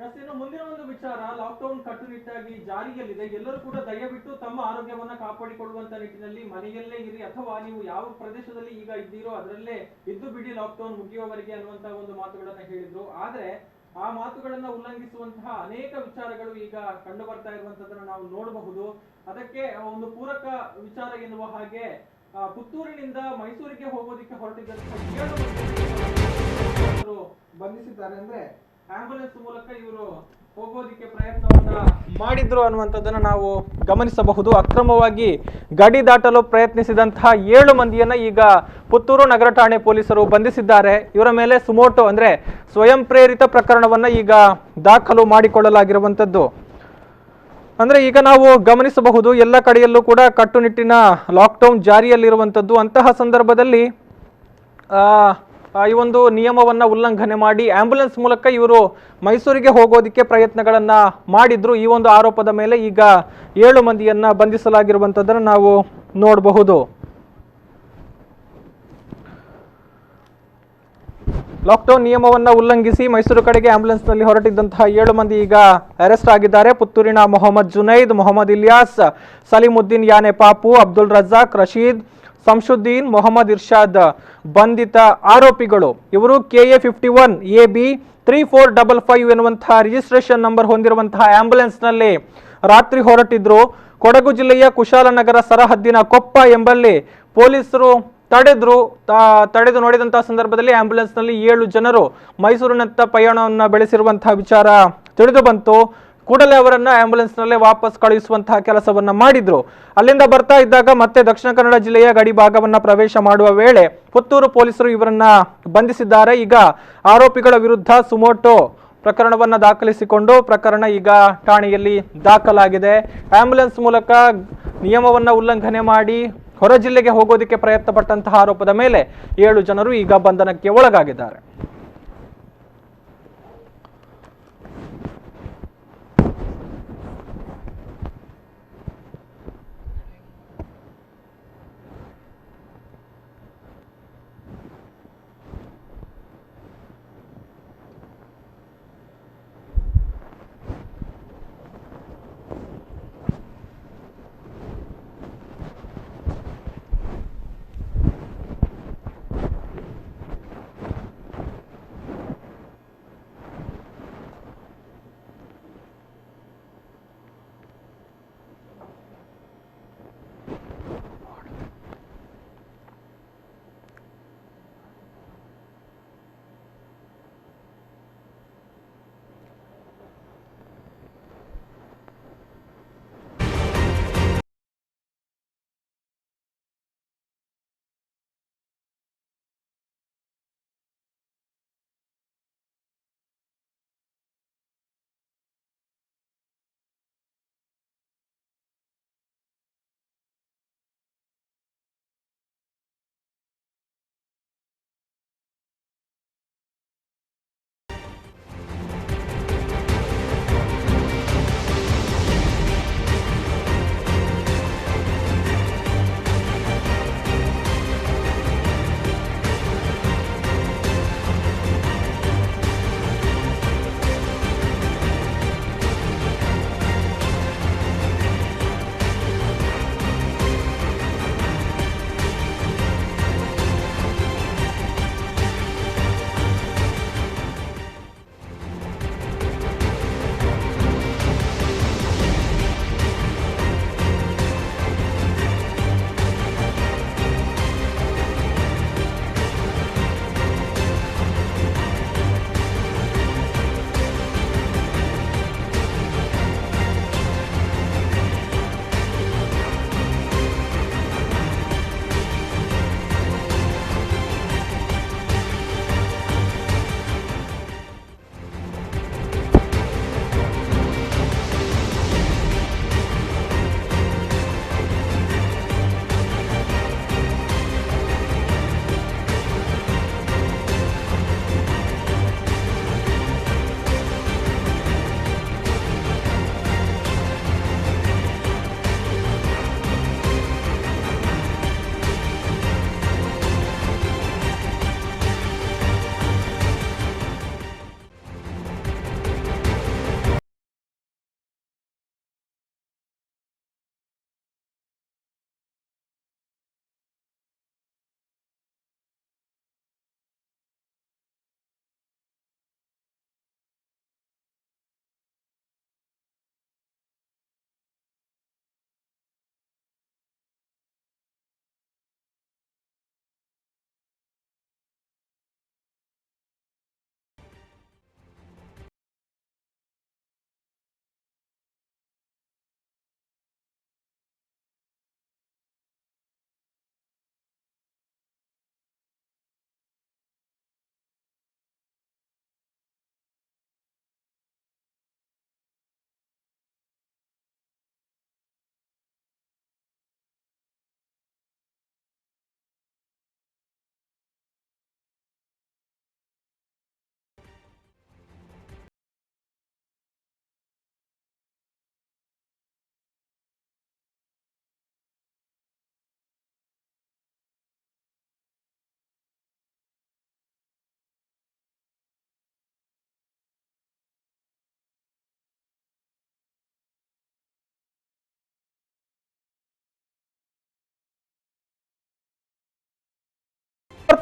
ಇನ್ನು ಮುಂದಿನ ಒಂದು ವಿಚಾರ, ಲಾಕ್ಡೌನ್ ಕಟ್ಟುನಿಟ್ಟಾಗಿ ಜಾರಿಯಲ್ಲಿದೆ. ಎಲ್ಲರೂ ಕೂಡ ದಯವಿಟ್ಟು ತಮ್ಮ ಆರೋಗ್ಯವನ್ನ ಕಾಪಾಡಿಕೊಳ್ಳುವಂತ ನಿಟ್ಟಿನಲ್ಲಿ ಮನೆಯಲ್ಲೇ ಇರಿ, ಅಥವಾ ನೀವು ಯಾವ ಪ್ರದೇಶದಲ್ಲಿ ಈಗ ಇದ್ದೀರೋ ಅದರಲ್ಲೇ ಇದ್ದು ಬಿಡಿ ಲಾಕ್ಡೌನ್ ಮುಗಿಯುವವರೆಗೆ ಅನ್ನುವಂತ ಒಂದು ಮಾತುಗಳನ್ನ ಹೇಳಿದ್ರು. ಆದ್ರೆ ಆ ಮಾತುಗಳನ್ನ ಉಲ್ಲಂಘಿಸುವಂತಹ ಅನೇಕ ವಿಚಾರಗಳು ಈಗ ಕಂಡು ಬರ್ತಾ ಇರುವಂತದನ್ನ ನಾವು ನೋಡಬಹುದು. ಅದಕ್ಕೆ ಒಂದು ಪೂರಕ ವಿಚಾರ ಎನ್ನುವ ಹಾಗೆ ಪುತ್ತೂರಿನಿಂದ ಮೈಸೂರಿಗೆ ಹೋಗೋದಿಕ್ಕೆ ಹೊರಟಿದ್ದಂತಹ 7 ಮಂದಿ ಬಂಧಿಸಿದ್ದಾರೆ. ಅಂದ್ರೆ ಆಂಬ್ಯುಲೆನ್ಸ್ ಮೂಲಕ ಇವರು ಹೋಗೋದಿಕ್ಕೆ ಪ್ರಯತ್ನವನ್ನ ಮಾಡಿದ್ರು ಅನ್ನುವಂಥದ್ದನ್ನ ನಾವು ಗಮನಿಸಬಹುದು. ಅಕ್ರಮವಾಗಿ ಗಡಿ ದಾಟಲು ಪ್ರಯತ್ನಿಸಿದಂತಹ 7 ಮಂದಿಯನ್ನ ಈಗ ಪುತ್ತೂರು ನಗರ ಠಾಣೆ ಪೊಲೀಸರು ಬಂಧಿಸಿದ್ದಾರೆ. ಇವರ ಮೇಲೆ ಸುಮೋಟೋ ಅಂದ್ರೆ ಸ್ವಯಂ ಪ್ರೇರಿತ ಪ್ರಕರಣವನ್ನ ಈಗ ದಾಖಲು ಮಾಡಿಕೊಳ್ಳಲಾಗಿರುವಂಥದ್ದು. ಅಂದ್ರೆ ಈಗ ನಾವು ಗಮನಿಸಬಹುದು, ಎಲ್ಲ ಕಡೆಯಲ್ಲೂ ಕೂಡ ಕಟ್ಟುನಿಟ್ಟಿನ ಲಾಕ್ಡೌನ್ ಜಾರಿಯಲ್ಲಿರುವಂಥದ್ದು. ಅಂತಹ ಸಂದರ್ಭದಲ್ಲಿ ಈ ಒಂದು ನಿಯಮವನ್ನ ಉಲ್ಲಂಘನೆ ಮಾಡಿ ಆಂಬ್ಯುಲೆನ್ಸ್ ಮೂಲಕ ಇವರು ಮೈಸೂರಿಗೆ ಹೋಗೋದಿಕ್ಕೆ ಪ್ರಯತ್ನಗಳನ್ನ ಮಾಡಿದ್ರು. ಈ ಒಂದು ಆರೋಪದ ಮೇಲೆ ಈಗ 7 ಮಂದಿಯನ್ನ ಬಂಧಿಸಲಾಗಿರುವಂಥದ್ದನ್ನು ನಾವು ನೋಡಬಹುದು. ಲಾಕ್ಡೌನ್ ನಿಯಮವನ್ನ ಉಲ್ಲಂಘಿಸಿ ಮೈಸೂರು ಕಡೆಗೆ ಆಂಬ್ಯುಲೆನ್ಸ್ ನಲ್ಲಿ ಹೊರಟಿದ್ದಂತಹ 7 ಮಂದಿ ಈಗ ಅರೆಸ್ಟ್ ಆಗಿದ್ದಾರೆ. ಪುತ್ತೂರಿನ ಮೊಹಮ್ಮದ್ ಜುನೈದ್, ಮೊಹಮ್ಮದ್ ಇಲಿಯಾಸ್, ಸಲೀಮುದ್ದೀನ್ ಯಾನೆ ಪಾಪು, ಅಬ್ದುಲ್ ರಜಾಕ್, ರಶೀದ್, ಸಂಶುದ್ದೀನ್, ಮೊಹಮ್ಮದ್ ಇರ್ಷಾದ್ ಬಂಧಿತ ಆರೋಪಿಗಳು. ಇವರು KA 51 AB 3455 ಎನ್ನುವಂತಹ ರಿಜಿಸ್ಟ್ರೇಷನ್ ನಂಬರ್ ಹೊಂದಿರುವಂತಹ ಆಂಬ್ಯುಲೆನ್ಸ್ ನಲ್ಲಿ ರಾತ್ರಿ ಹೊರಟಿದ್ರು. ಕೊಡಗು ಜಿಲ್ಲೆಯ ಕುಶಾಲನಗರ ಸರಹದ್ದಿನ ಕೊಪ್ಪ ಎಂಬಲ್ಲಿ ಪೊಲೀಸರು ತಡೆದು ನೋಡಿದಂತಹ ಸಂದರ್ಭದಲ್ಲಿ ಆಂಬ್ಯುಲೆನ್ಸ್ ನಲ್ಲಿ 7 ಜನರು ಮೈಸೂರಿನತ್ತ ಪಯಣವನ್ನು ಬೆಳೆಸಿರುವಂತಹ ವಿಚಾರ ತಿಳಿದು ಬಂತು. ಕೂಡಲೇ ಅವರನ್ನ ಆಂಬ್ಯುಲೆನ್ಸ್ ನಲ್ಲೇ ವಾಪಸ್ ಕಳುಹಿಸುವಂತಹ ಕೆಲಸವನ್ನ ಮಾಡಿದ್ರು. ಅಲ್ಲಿಂದ ಬರ್ತಾ ಇದ್ದಾಗ ಮತ್ತೆ ದಕ್ಷಿಣ ಕನ್ನಡ ಜಿಲ್ಲೆಯ ಗಡಿ ಭಾಗವನ್ನ ಪ್ರವೇಶ ಮಾಡುವ ವೇಳೆ ಪುತ್ತೂರು ಪೊಲೀಸರು ಇವರನ್ನ ಬಂಧಿಸಿದ್ದಾರೆ. ಈಗ ಆರೋಪಿಗಳ ವಿರುದ್ಧ ಸುಮೋಟೋ ಪ್ರಕರಣವನ್ನ ದಾಖಲಿಸಿಕೊಂಡು ಪ್ರಕರಣ ಈಗ ಠಾಣೆಯಲ್ಲಿ ದಾಖಲಾಗಿದೆ. ಆಂಬ್ಯುಲೆನ್ಸ್ ಮೂಲಕ ನಿಯಮವನ್ನ ಉಲ್ಲಂಘನೆ ಮಾಡಿ ಹೊರ ಜಿಲ್ಲೆಗೆ ಹೋಗೋದಕ್ಕೆ ಪ್ರಯತ್ನ ಪಟ್ಟಂತಹ ಆರೋಪದ ಮೇಲೆ 7 ಜನರು ಈಗ ಬಂಧನಕ್ಕೆ ಒಳಗಾಗಿದ್ದಾರೆ.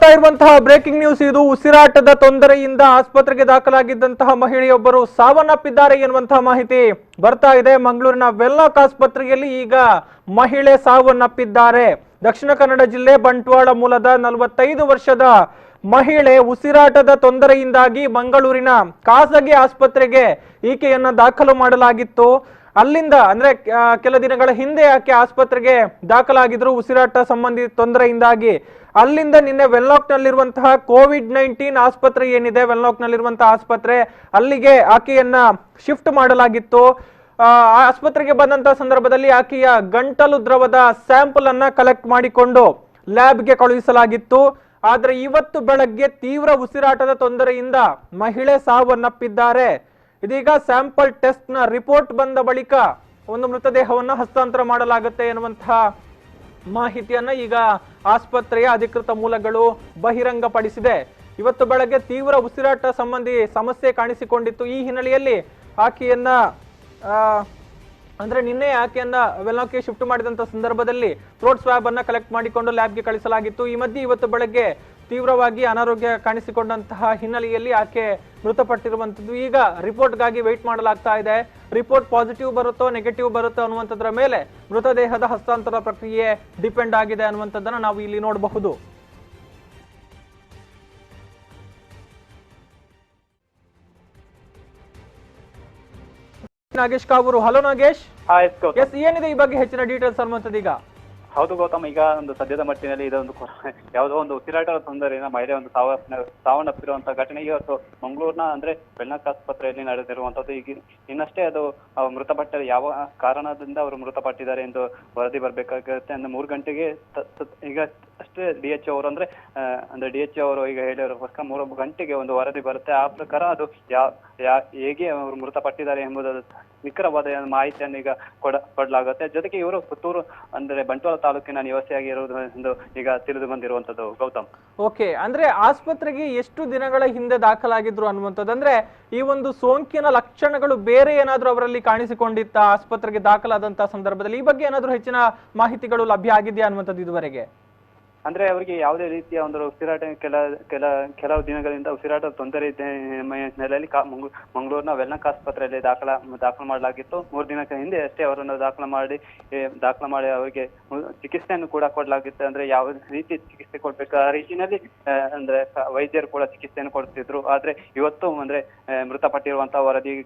ಬರ್ತಾ ಇರುವಂತಹ ಬ್ರೇಕಿಂಗ್ ನ್ಯೂಸ್ ಇದು. ಉಸಿರಾಟದ ತೊಂದರೆಯಿಂದ ಆಸ್ಪತ್ರೆಗೆ ದಾಖಲಾಗಿದ್ದಂತಹ ಮಹಿಳೆಯೊಬ್ಬರು ಸಾವನ್ನಪ್ಪಿದ್ದಾರೆ ಎನ್ನುವಂತಹ ಮಾಹಿತಿ ಬರ್ತಾ ಇದೆ. ಮಂಗಳೂರಿನ ವೆನ್ಲಾಕ್ ಆಸ್ಪತ್ರೆಯಲ್ಲಿ ಈಗ ಮಹಿಳೆ ಸಾವನ್ನಪ್ಪಿದ್ದಾರೆ. ದಕ್ಷಿಣ ಕನ್ನಡ ಜಿಲ್ಲೆ ಬಂಟ್ವಾಳ ಮೂಲದ 45 ವರ್ಷದ ಮಹಿಳೆ ಉಸಿರಾಟದ ತೊಂದರೆಯಿಂದಾಗಿ ಮಂಗಳೂರಿನ ಖಾಸಗಿ ಆಸ್ಪತ್ರೆಗೆ ಈಕೆಯನ್ನ ದಾಖಲು ಮಾಡಲಾಗಿತ್ತು. ಅಲ್ಲಿಂದ ಅಂದ್ರೆ ಕೆಲ ದಿನಗಳ ಹಿಂದೆ ಆಕೆ ಆಸ್ಪತ್ರೆಗೆ ದಾಖಲಾಗಿದ್ರು ಉಸಿರಾಟ ಸಂಬಂಧಿ ತೊಂದರೆಯಿಂದಾಗಿ. ಅಲ್ಲಿಂದ ನಿನ್ನೆ ವೆನ್ಲಾಕ್ ನಲ್ಲಿರುವಂತಹ ಕೋವಿಡ್-19 ಆಸ್ಪತ್ರೆ ಏನಿದೆ, ವೆನ್ಲಾಕ್ ನಲ್ಲಿರುವಂತಹ ಆಸ್ಪತ್ರೆ, ಅಲ್ಲಿಗೆ ಆಕೆಯನ್ನ ಶಿಫ್ಟ್ ಮಾಡಲಾಗಿತ್ತು. ಆಸ್ಪತ್ರೆಗೆ ಬಂದಂತಹ ಸಂದರ್ಭದಲ್ಲಿ ಆಕೆಯ ಗಂಟಲು ದ್ರವದ ಸ್ಯಾಂಪಲ್ ಅನ್ನ ಕಲೆಕ್ಟ್ ಮಾಡಿಕೊಂಡು ಲ್ಯಾಬ್ಗೆ ಕಳುಹಿಸಲಾಗಿತ್ತು. ಆದ್ರೆ ಇವತ್ತು ಬೆಳಗ್ಗೆ ತೀವ್ರ ಉಸಿರಾಟದ ತೊಂದರೆಯಿಂದ ಮಹಿಳೆ ಸಾವನ್ನಪ್ಪಿದ್ದಾರೆ. ಇದೀಗ ಸ್ಯಾಂಪಲ್ ಟೆಸ್ಟ್ ನ ರಿಪೋರ್ಟ್ ಬಂದ ಬಳಿಕ ಒಂದು ಮೃತದೇಹವನ್ನು ಹಸ್ತಾಂತರ ಮಾಡಲಾಗುತ್ತೆ ಎನ್ನುವಂತಹ ಮಾಹಿತಿಯನ್ನ ಈಗ ಆಸ್ಪತ್ರೆಯ ಅಧಿಕೃತ ಮೂಲಗಳು ಬಹಿರಂಗಪಡಿಸಿದೆ. ಇವತ್ತು ಬೆಳಗ್ಗೆ ತೀವ್ರ ಉಸಿರಾಟ ಸಂಬಂಧಿ ಸಮಸ್ಯೆ ಕಾಣಿಸಿಕೊಂಡಿತ್ತು. ಈ ಹಿನ್ನೆಲೆಯಲ್ಲಿ ಆಕೆಯನ್ನ ಅಂದ್ರೆ ನಿನ್ನೆ ಆಕೆಯನ್ನ ವೆನ್ಲಾಕ್ಗೆ ಶಿಫ್ಟ್ ಮಾಡಿದಂತ ಸಂದರ್ಭದಲ್ಲಿ ಥ್ರೋಟ್ ಸ್ವಾಬ್ ಅನ್ನ ಕಲೆಕ್ಟ್ ಮಾಡಿಕೊಂಡು ಲ್ಯಾಬ್ಗೆ ಕಳಿಸಲಾಗಿತ್ತು. ಈ ಮಧ್ಯೆ ಇವತ್ತು ಬೆಳಗ್ಗೆ ತೀವ್ರವಾಗಿ ಅನಾರೋಗ್ಯ ಕಾಣಿಸಿಕೊಂಡಂತಹ ಹಿನ್ನೆಲೆಯಲ್ಲಿ ಆಕೆ ಮೃತಪಟ್ಟಿರುವಂತದ್ದು. ಈಗ ರಿಪೋರ್ಟ್ಗಾಗಿ ವೆಯ್ಟ್ ಮಾಡಲಾಗ್ತಾ ಇದೆ. ರಿಪೋರ್ಟ್ ಪಾಸಿಟಿವ್ ಬರುತ್ತೋ ನೆಗೆಟಿವ್ ಬರುತ್ತೋ ಅನ್ನುವಂಥದ್ರ ಮೇಲೆ ಮೃತದೇಹದ ಹಸ್ತಾಂತರ ಪ್ರಕ್ರಿಯೆ ಡಿಪೆಂಡ್ ಆಗಿದೆ ಅನ್ನುವಂಥದ್ದನ್ನ ನಾವು ಇಲ್ಲಿ ನೋಡಬಹುದು. ನಾಗೇಶ್ ಕಾವೂರು, ಹಲೋ ನಾಗೇಶ್. ಎಸ್, ಏನಿದೆ ಈ ಬಗ್ಗೆ ಹೆಚ್ಚಿನ ಡೀಟೇಲ್ಸ್ ಅನ್ನುವಂಥದ್ದು ಈಗ? ಹೌದು ಗೌತಮ್, ಈಗ ಒಂದು ಸದ್ಯದ ಮಟ್ಟಿನಲ್ಲಿ ಇದೊಂದು ಯಾವುದೋ ಒಂದು ಉಸಿರಾಟದ ತೊಂದರೆಯಿಂದ ಮಹಿಳೆ ಒಂದು ಸಾವನ್ನಪ್ಪಿರುವಂತಹ ಘಟನೆ ಇವತ್ತು ಮಂಗಳೂರಿನ ಅಂದ್ರೆ ವೆನ್ಲಾಕ್ ಆಸ್ಪತ್ರೆಯಲ್ಲಿ ನಡೆದಿರುವಂತದ್ದು. ಈಗ ಇನ್ನಷ್ಟೇ ಅದು ಮೃತಪಟ್ಟ ಯಾವ ಕಾರಣದಿಂದ ಅವರು ಮೃತಪಟ್ಟಿದ್ದಾರೆ ಎಂದು ವರದಿ ಬರ್ಬೇಕಾಗುತ್ತೆ. ಅಂದ್ರೆ 3 ಗಂಟೆಗೆ ಈಗ ಅಷ್ಟೇ DHO ಅವರು ಅಂದ್ರೆ DHO ಅವರು ಈಗ ಹೇಳಿರೋದಕ್ಕೋಸ್ಕರ 3 ಗಂಟೆಗೆ ಒಂದು ವರದಿ ಬರುತ್ತೆ. ಆ ಪ್ರಕಾರ ಅದು ಹೇಗೆ ಅವರು ಮೃತಪಟ್ಟಿದ್ದಾರೆ ಎಂಬುದು ನಿಖರವಾದ ಮಾಹಿತಿಯನ್ನು ಈಗ ಕೊಡಲಾಗುತ್ತೆ. ಜೊತೆಗೆ ಇವರು ಪುತ್ತೂರು ಅಂದ್ರೆ ಬಂಟ್ವಾಳ ತಾಲೂಕಿನ ನಿವಾಸಿಯಾಗಿ ಇರುವುದು ಎಂದು ಈಗ ತಿಳಿದು ಬಂದಿರುವಂತದ್ದು ಗೌತಮ್. ಓಕೆ, ಅಂದ್ರೆ ಆಸ್ಪತ್ರೆಗೆ ಎಷ್ಟು ದಿನಗಳ ಹಿಂದೆ ದಾಖಲಾಗಿದ್ರು ಅನ್ನುವಂಥದ್ದು, ಅಂದ್ರೆ ಈ ಒಂದು ಸೋಂಕಿನ ಲಕ್ಷಣಗಳು ಬೇರೆ ಏನಾದ್ರೂ ಅವರಲ್ಲಿ ಕಾಣಿಸಿಕೊಂಡಿತ್ತ ಆಸ್ಪತ್ರೆಗೆ ದಾಖಲಾದಂತಹ ಸಂದರ್ಭದಲ್ಲಿ? ಈ ಬಗ್ಗೆ ಏನಾದ್ರೂ ಹೆಚ್ಚಿನ ಮಾಹಿತಿಗಳು ಲಭ್ಯ ಆಗಿದೆಯಾ ಅನ್ನುವಂಥದ್ದು ಇದುವರೆಗೆ? ಅಂದ್ರೆ ಅವರಿಗೆ ಯಾವುದೇ ರೀತಿಯ ಒಂದು ಉಸಿರಾಟ ಕೆಲವು ದಿನಗಳಿಂದ ಉಸಿರಾಟದ ತೊಂದರೆ ಇದೆ ಹಿನ್ನೆಲೆಯಲ್ಲಿ ಮಂಗಳೂರಿನ ವೆನ್ಲಾಕ್ ಆಸ್ಪತ್ರೆಯಲ್ಲಿ ದಾಖಲು ಮಾಡಲಾಗಿತ್ತು. 3 ದಿನಗಳ ಹಿಂದೆ ಅಷ್ಟೇ ಅವರನ್ನು ದಾಖಲು ಮಾಡಿ ಅವರಿಗೆ ಚಿಕಿತ್ಸೆಯನ್ನು ಕೂಡ ಕೊಡಲಾಗಿತ್ತು. ಅಂದ್ರೆ ಯಾವ ರೀತಿ ಚಿಕಿತ್ಸೆ ಕೊಡ್ಬೇಕು ಆ ರೀತಿಯಲ್ಲಿ ಅಂದ್ರೆ ವೈದ್ಯರು ಕೂಡ ಚಿಕಿತ್ಸೆಯನ್ನು ಕೊಡ್ತಿದ್ರು. ಆದ್ರೆ ಇವತ್ತು ಅಂದ್ರೆ ಮೃತಪಟ್ಟಿರುವಂತಹ ವರದಿ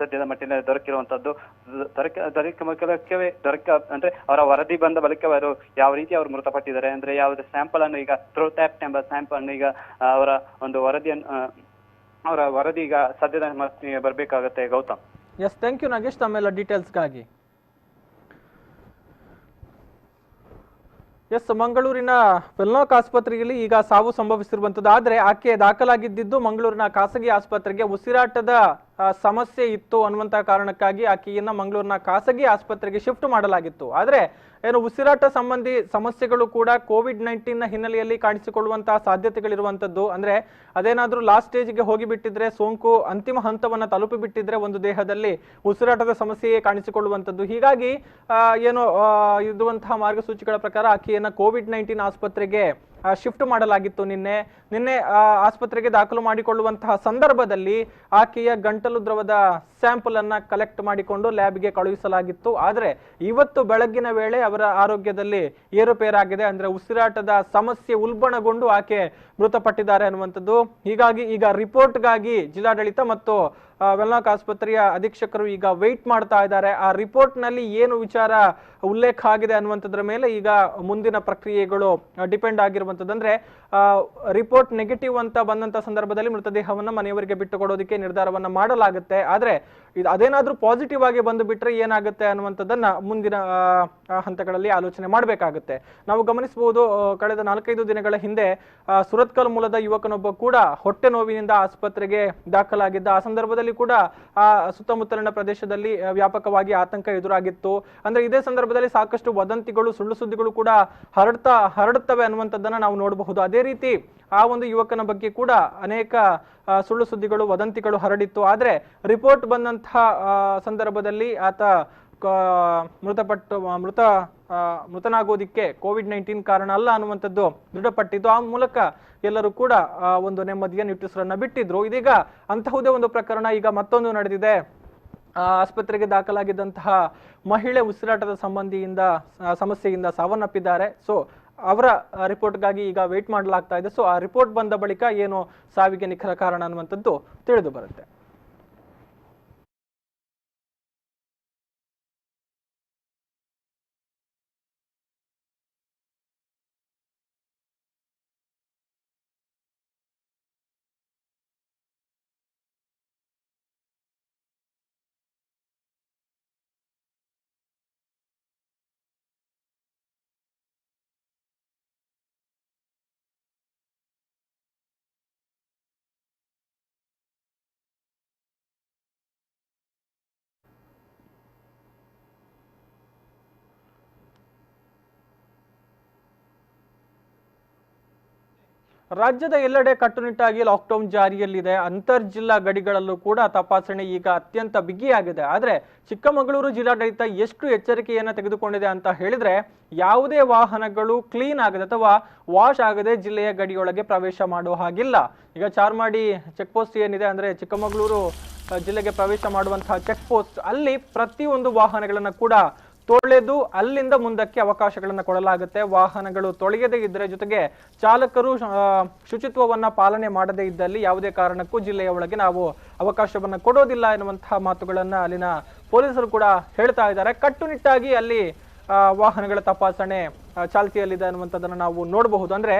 ಸದ್ಯದ ಮಟ್ಟಿನಲ್ಲಿ ದೊರಕಿರುವಂತದ್ದು ಅಂದ್ರೆ ಅವರ ವರದಿ ಬಂದ ಬಳಿಕ ಅವರು ಯಾವ ರೀತಿ ಅವರು ಮೃತಪಟ್ಟಿದ್ದಾರೆ ಅಂದ್ರೆ ಯಾವುದೇ ಸ್ಯಾಂಪಲ್ ಅನ್ನು ಈಗ ಥ್ರೋಟ್ ಎಂಬ ಸ್ಯಾಂಪಲ್ ಅನ್ನು ಈಗ ಅವರ ವರದಿ ಈಗ ಸದ್ಯದ ಬರ್ಬೇಕಾಗತ್ತೆ Gautham. Yes, thank you Nagesh ತಮ್ಮೆಲ್ಲ ಡೀಟೇಲ್ಸ್ಗಾಗಿ. ಎಸ್, ಮಂಗಳೂರಿನ ವೆನ್ಲಾಕ್ ಆಸ್ಪತ್ರೆಯಲ್ಲಿ ಈಗ ಸಾವು ಸಂಭವಿಸಿರುವಂತದ್ದು. ಆದ್ರೆ ಆಕೆ ದಾಖಲಾಗಿದ್ದು ಮಂಗಳೂರಿನ ಖಾಸಗಿ ಆಸ್ಪತ್ರೆಗೆ ಉಸಿರಾಟದ ಸಮಸ್ಯೆ ಇತ್ತು ಅನ್ನುವಂತಹ ಕಾರಣಕ್ಕಾಗಿ ಆಕೆಯನ್ನ ಮಂಗಳೂರಿನ ಖಾಸಗಿ ಆಸ್ಪತ್ರೆಗೆ ಶಿಫ್ಟ್ ಮಾಡಲಾಗಿತ್ತು. ಆದ್ರೆ ಏನು ಉಸಿರಾಟ ಸಂಬಂಧಿ ಸಮಸ್ಯೆಗಳು ಕೂಡ ಕೋವಿಡ್-19 ನ ಹಿನ್ನೆಲೆಯಲ್ಲಿ ಕಾಣಿಸಿಕೊಳ್ಳುವಂತಹ ಸಾಧ್ಯತೆಗಳಿರುವಂತದ್ದು. ಅಂದ್ರೆ ಅದೇನಾದ್ರೂ ಲಾಸ್ಟ್ ಸ್ಟೇಜ್ಗೆ ಹೋಗಿಬಿಟ್ಟಿದ್ರೆ, ಸೋಂಕು ಅಂತಿಮ ಹಂತವನ್ನ ತಲುಪಿ ಬಿಟ್ಟಿದ್ರೆ ಒಂದು ದೇಹದಲ್ಲಿ ಉಸಿರಾಟದ ಸಮಸ್ಯೆಯೇ ಕಾಣಿಸಿಕೊಳ್ಳುವಂತದ್ದು. ಹೀಗಾಗಿ ಏನು ಇರುವಂತಹ ಮಾರ್ಗಸೂಚಿಗಳ ಪ್ರಕಾರ ಆಕೆಯನ್ನ ಕೋವಿಡ್-19 ಆಸ್ಪತ್ರೆಗೆ ಶಿಫ್ಟ್ ಮಾಡಲಾಗಿತ್ತು. ನಿನ್ನೆ ಆಸ್ಪತ್ರೆಗೆ ದಾಖಲು ಮಾಡಿಕೊಳ್ಳುವಂತಹ ಸಂದರ್ಭದಲ್ಲಿ ಆಕೆಯ ಗಂಟಲು ದ್ರವದ ಸ್ಯಾಂಪಲ್ ಅನ್ನ ಕಲೆಕ್ಟ್ ಮಾಡಿಕೊಂಡು ಲ್ಯಾಬ್ಗೆ ಕಳುಹಿಸಲಾಗಿತ್ತು. ಆದ್ರೆ ಇವತ್ತು ಬೆಳಗ್ಗಿನ ವೇಳೆ ಅವರ ಆರೋಗ್ಯದಲ್ಲಿ ಏರುಪೇರಾಗಿದೆ. ಅಂದ್ರೆ ಉಸಿರಾಟದ ಸಮಸ್ಯೆ ಉಲ್ಬಣಗೊಂಡು ಆಕೆ ಮೃತಪಟ್ಟಿದ್ದಾರೆ ಅನ್ನುವಂಥದ್ದು. ಹೀಗಾಗಿ ಈಗ ರಿಪೋರ್ಟ್ಗಾಗಿ ಜಿಲ್ಲಾಡಳಿತ ಮತ್ತು ವೆನ್ಲಾಕ್ ಆಸ್ಪತ್ರೆಯ ಅಧೀಕ್ಷಕರು ಈಗ ವೆಯ್ಟ್ ಮಾಡ್ತಾ ಇದ್ದಾರೆ. ಆ ರಿಪೋರ್ಟ್ ನಲ್ಲಿ ಏನು ವಿಚಾರ ಉಲ್ಲೇಖ ಆಗಿದೆ ಅನ್ನುವಂಥದ್ರ ಮೇಲೆ ಈಗ ಮುಂದಿನ ಪ್ರಕ್ರಿಯೆಗಳು ಡಿಪೆಂಡ್ ಆಗಿರುವಂಥದ್ದು. ಅಂದ್ರೆ ರಿಪೋರ್ಟ್ ನೆಗೆಟಿವ್ ಅಂತ ಬಂದಂತ ಸಂದರ್ಭದಲ್ಲಿ ಮೃತದೇಹವನ್ನ ಮನೆಯವರಿಗೆ ಬಿಟ್ಟು ಕೊಡೋದಕ್ಕೆ ನಿರ್ಧಾರವನ್ನ ಮಾಡಲಾಗುತ್ತೆ. ಆದ್ರೆ ಅದೇನಾದ್ರೂ ಪಾಸಿಟಿವ್ ಆಗಿ ಬಂದು ಬಿಟ್ರೆ ಏನಾಗುತ್ತೆ ಅನ್ನುವಂಥದ್ದನ್ನ ಮುಂದಿನ ಹಂತಗಳಲ್ಲಿ ಆಲೋಚನೆ ಮಾಡಬೇಕಾಗುತ್ತೆ. ನಾವು ಗಮನಿಸಬಹುದು, ಕಳೆದ 4-5 ದಿನಗಳ ಹಿಂದೆ ಸುರತ್ಕಲ್ ಮೂಲದ ಯುವಕನೊಬ್ಬ ಕೂಡ ಹೊಟ್ಟೆ ನೋವಿನಿಂದ ಆಸ್ಪತ್ರೆಗೆ ದಾಖಲಾಗಿದ್ದ. ಆ ಸಂದರ್ಭದಲ್ಲಿ ಕೂಡ ಆ ಸುತ್ತಮುತ್ತಲಿನ ಪ್ರದೇಶದಲ್ಲಿ ವ್ಯಾಪಕವಾಗಿ ಆತಂಕ ಎದುರಾಗಿತ್ತು. ಅಂದ್ರೆ ಇದೇ ಸಂದರ್ಭದಲ್ಲಿ ಸಾಕಷ್ಟು ವದಂತಿಗಳು, ಸುಳ್ಳು ಸುದ್ದಿಗಳು ಕೂಡ ಹರಡುತ್ತವೆ ಅನ್ನುವಂಥದ್ದನ್ನ ನಾವು ನೋಡಬಹುದು. ಅದೇ ರೀತಿ ಆ ಒಂದು ಯುವಕನ ಬಗ್ಗೆ ಕೂಡ ಅನೇಕ ಸುಳ್ಳು ಸುದ್ದಿಗಳು, ವದಂತಿಗಳು ಹರಡಿತ್ತು. ಆದ್ರೆ ರಿಪೋರ್ಟ್ ಬಂದಂತಹ ಸಂದರ್ಭದಲ್ಲಿ ಆತ ಮೃತ ಮೃತನಾಗೋದಿಕ್ಕೆ COVID-19 ಕಾರಣ ಅಲ್ಲ ಅನ್ನುವಂಥದ್ದು ದೃಢಪಟ್ಟಿದ್ದು. ಆ ಮೂಲಕ ಎಲ್ಲರೂ ಕೂಡ ಒಂದು ನೆಮ್ಮದಿಯ ನಿಟ್ಟುಸಿರನ್ನ ಬಿಟ್ಟಿದ್ರು. ಇದೀಗ ಅಂತಹುದೇ ಒಂದು ಪ್ರಕರಣ ಈಗ ಮತ್ತೊಂದು ನಡೆದಿದೆ. ಆಸ್ಪತ್ರೆಗೆ ದಾಖಲಾಗಿದ್ದಂತಹ ಮಹಿಳೆ ಉಸಿರಾಟದ ಸಮಸ್ಯೆಯಿಂದ ಸಾವನ್ನಪ್ಪಿದ್ದಾರೆ. ಸೊ ಅವರ ರಿಪೋರ್ಟ್ಗಾಗಿ ಈಗ ವೇಟ್ ಮಾಡಲಾಗ್ತಾ ಇದೆ. ಸೊ ಆ ರಿಪೋರ್ಟ್ ಬಂದ ಬಳಿಕ ಏನು ಸಾವಿಗೆ ನಿಖರ ಕಾರಣ ಅನ್ನುವಂಥದ್ದು ತಿಳಿದು ಬರುತ್ತೆ. ರಾಜ್ಯದ ಎಲ್ಲೆಡೆ ಕಟ್ಟುನಿಟ್ಟಾಗಿ ಲಾಕ್ಡೌನ್ ಜಾರಿಯಲ್ಲಿದೆ. ಅಂತರ್ಜಿಲ್ಲಾ ಗಡಿಗಳಲ್ಲೂ ಕೂಡ ತಪಾಸಣೆ ಈಗ ಅತ್ಯಂತ ಬಿಗಿಯಾಗಿದೆ. ಆದರೆ ಚಿಕ್ಕಮಗಳೂರು ಜಿಲ್ಲಾಡಳಿತ ಎಷ್ಟು ಎಚ್ಚರಿಕೆಯನ್ನು ತೆಗೆದುಕೊಂಡಿದೆ ಅಂತ ಹೇಳಿದ್ರೆ, ಯಾವುದೇ ವಾಹನಗಳು ಕ್ಲೀನ್ ಆಗದೆ ಅಥವಾ ವಾಶ್ ಆಗದೆ ಜಿಲ್ಲೆಯ ಗಡಿಯೊಳಗೆ ಪ್ರವೇಶ ಮಾಡುವ ಹಾಗಿಲ್ಲ. ಈಗ ಚಾರ್ಮಾಡಿ ಚೆಕ್ ಪೋಸ್ಟ್ ಏನಿದೆ, ಅಂದ್ರೆ ಚಿಕ್ಕಮಗಳೂರು ಜಿಲ್ಲೆಗೆ ಪ್ರವೇಶ ಮಾಡುವಂತಹ ಚೆಕ್ ಪೋಸ್ಟ್, ಅಲ್ಲಿ ಪ್ರತಿಯೊಂದು ವಾಹನಗಳನ್ನ ಕೂಡ ತೊಳೆದು ಅಲ್ಲಿಂದ ಮುಂದಕ್ಕೆ ಅವಕಾಶಗಳನ್ನು ಕೊಡಲಾಗುತ್ತೆ. ವಾಹನಗಳು ತೊಳೆಯದೇ ಇದ್ದರೆ, ಜೊತೆಗೆ ಚಾಲಕರು ಶುಚಿತ್ವವನ್ನ ಪಾಲನೆ ಮಾಡದೇ ಇದ್ದಲ್ಲಿ ಯಾವುದೇ ಕಾರಣಕ್ಕೂ ಜಿಲ್ಲೆಯ ಒಳಗೆ ನಾವು ಅವಕಾಶವನ್ನ ಕೊಡೋದಿಲ್ಲ ಎನ್ನುವಂತಹ ಮಾತುಗಳನ್ನ ಅಲ್ಲಿನ ಪೊಲೀಸರು ಕೂಡ ಹೇಳ್ತಾ ಇದ್ದಾರೆ. ಕಟ್ಟುನಿಟ್ಟಾಗಿ ಅಲ್ಲಿ ವಾಹನಗಳ ತಪಾಸಣೆ ಚಾಲ್ತಿಯಲ್ಲಿದೆ ಅನ್ನುವಂಥದ್ದನ್ನು ನಾವು ನೋಡಬಹುದು. ಅಂದ್ರೆ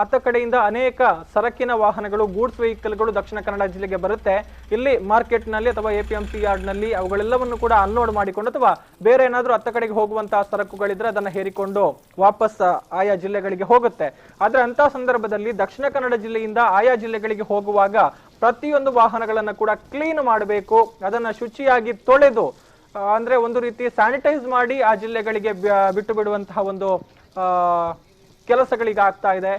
ಅತ್ತ ಕಡೆಯಿಂದ ಅನೇಕ ಸರಕಿನ ವಾಹನಗಳು, ಗೂಡ್ಸ್ ವೆಹಿಕಲ್ಗಳು ದಕ್ಷಿಣ ಕನ್ನಡ ಜಿಲ್ಲೆಗೆ ಬರುತ್ತೆ. ಇಲ್ಲಿ ಮಾರ್ಕೆಟ್ ನಲ್ಲಿ ಅಥವಾ APMC ಯಾರ್ಡ್ ನಲ್ಲಿ ಅವುಗಳೆಲ್ಲವನ್ನು ಕೂಡ ಅನ್ಲೋಡ್ ಮಾಡಿಕೊಂಡು ಅಥವಾ ಬೇರೆ ಏನಾದ್ರೂ ಅತ್ತ ಕಡೆಗೆ ಹೋಗುವಂತಹ ಸರಕುಗಳಿದ್ರೆ ಅದನ್ನ ಹೇರಿಕೊಂಡು ವಾಪಸ್ ಆಯಾ ಜಿಲ್ಲೆಗಳಿಗೆ ಹೋಗುತ್ತೆ. ಆದ್ರೆ ಅಂತ ಸಂದರ್ಭದಲ್ಲಿ ದಕ್ಷಿಣ ಕನ್ನಡ ಜಿಲ್ಲೆಯಿಂದ ಆಯಾ ಜಿಲ್ಲೆಗಳಿಗೆ ಹೋಗುವಾಗ ಪ್ರತಿಯೊಂದು ವಾಹನಗಳನ್ನ ಕೂಡ ಕ್ಲೀನ್ ಮಾಡಬೇಕು. ಅದನ್ನ ಶುಚಿಯಾಗಿ ತೊಳೆದು, ಅಂದ್ರೆ ಒಂದು ರೀತಿ ಸ್ಯಾನಿಟೈಸ್ ಮಾಡಿ ಆ ಜಿಲ್ಲೆಗಳಿಗೆ ಬಿಟ್ಟು ಬಿಡುವಂತಹ ಒಂದು ಕೆಲಸಗಳಿಗೆ ಆಗ್ತಾ ಇದೆ.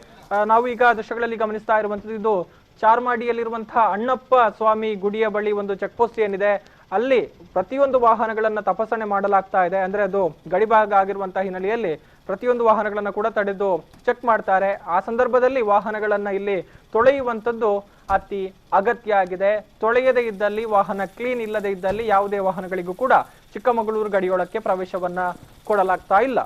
ನಾವು ಈಗ ದೃಶ್ಯಗಳಲ್ಲಿ ಗಮನಿಸ್ತಾ ಇರುವಂತದ್ದು ಇದು ಚಾರ್ಮಾಡಿಯಲ್ಲಿರುವಂತಹ ಅಣ್ಣಪ್ಪ ಸ್ವಾಮಿ ಗುಡಿಯ ಬಳಿ ಒಂದು ಚೆಕ್ ಪೋಸ್ಟ್ ಏನಿದೆ, ಅಲ್ಲಿ ಪ್ರತಿಯೊಂದು ವಾಹನಗಳನ್ನ ತಪಾಸಣೆ ಮಾಡಲಾಗ್ತಾ ಇದೆ. ಅಂದ್ರೆ ಅದು ಗಡಿಭಾಗ ಆಗಿರುವಂತಹ ಹಿನ್ನೆಲೆಯಲ್ಲಿ ಪ್ರತಿಯೊಂದು ವಾಹನಗಳನ್ನ ಕೂಡ ತಡೆದು ಚೆಕ್ ಮಾಡ್ತಾರೆ. ಆ ಸಂದರ್ಭದಲ್ಲಿ ವಾಹನಗಳನ್ನ ಇಲ್ಲಿ ತೊಳೆಯುವಂಥದ್ದು ಅತಿ ಅಗತ್ಯ ಆಗಿದೆ. ತೊಳೆಯದೇ ಇದ್ದಲ್ಲಿ, ವಾಹನ ಕ್ಲೀನ್ ಇಲ್ಲದೆ ಇದ್ದಲ್ಲಿ ಯಾವುದೇ ವಾಹನಗಳಿಗೂ ಕೂಡ ಚಿಕ್ಕಮಗಳೂರು ಗಡಿಯೊಳಕ್ಕೆ ಪ್ರವೇಶವನ್ನ ಕೊಡಲಾಗ್ತಾ ಇಲ್ಲ.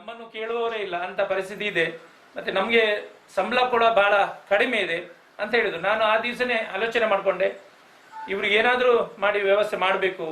ನಮ್ಮನ್ನು ಕೇಳುವವರೇ ಇಲ್ಲ ಅಂತ ಪರಿಸ್ಥಿತಿ ಇದೆ. ಮತ್ತೆ ನಮಗೆ ಸಂಬಳ ಕೂಡ ಬಹಳ ಕಡಿಮೆ ಇದೆ ಅಂತ ಹೇಳಿದ್ರು. ನಾನು ಆ ದಿವಸನೇ ಆಲೋಚನೆ ಮಾಡಿಕೊಂಡೆ, ಇವ್ರಿಗೆ ಏನಾದರೂ ಮಾಡಿ ವ್ಯವಸ್ಥೆ ಮಾಡಬೇಕು.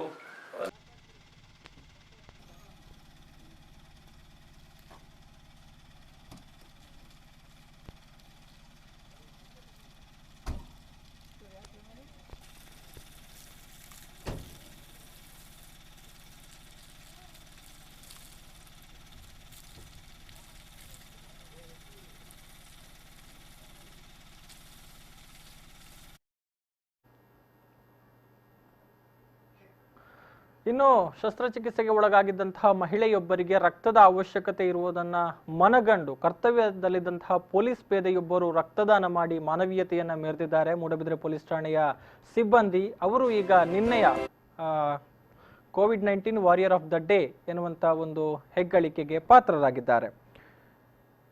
ಇನ್ನು ಶಸ್ತ್ರಚಿಕಿತ್ಸೆಗೆ ಒಳಗಾಗಿದ್ದಂತಹ ಮಹಿಳೆಯೊಬ್ಬರಿಗೆ ರಕ್ತದ ಅವಶ್ಯಕತೆ ಇರುವುದನ್ನ ಮನಗಂಡು ಕರ್ತವ್ಯದಲ್ಲಿದ್ದಂತಹ ಪೊಲೀಸ್ ಪೇದೆಯೊಬ್ಬರು ರಕ್ತದಾನ ಮಾಡಿ ಮಾನವೀಯತೆಯನ್ನ ಮೆರೆದಿದ್ದಾರೆ. ಮೂಡಬಿದ್ರೆ ಪೊಲೀಸ್ ಠಾಣೆಯ ಸಿಬ್ಬಂದಿ ಅವರು ಈಗ ನಿನ್ನೆಯ ಕೋವಿಡ್-19 ವಾರಿಯರ್ ಆಫ್ ದ ಡೇ ಎನ್ನುವಂತ ಒಂದು ಹೆಗ್ಗಳಿಕೆಗೆ ಪಾತ್ರರಾಗಿದ್ದಾರೆ.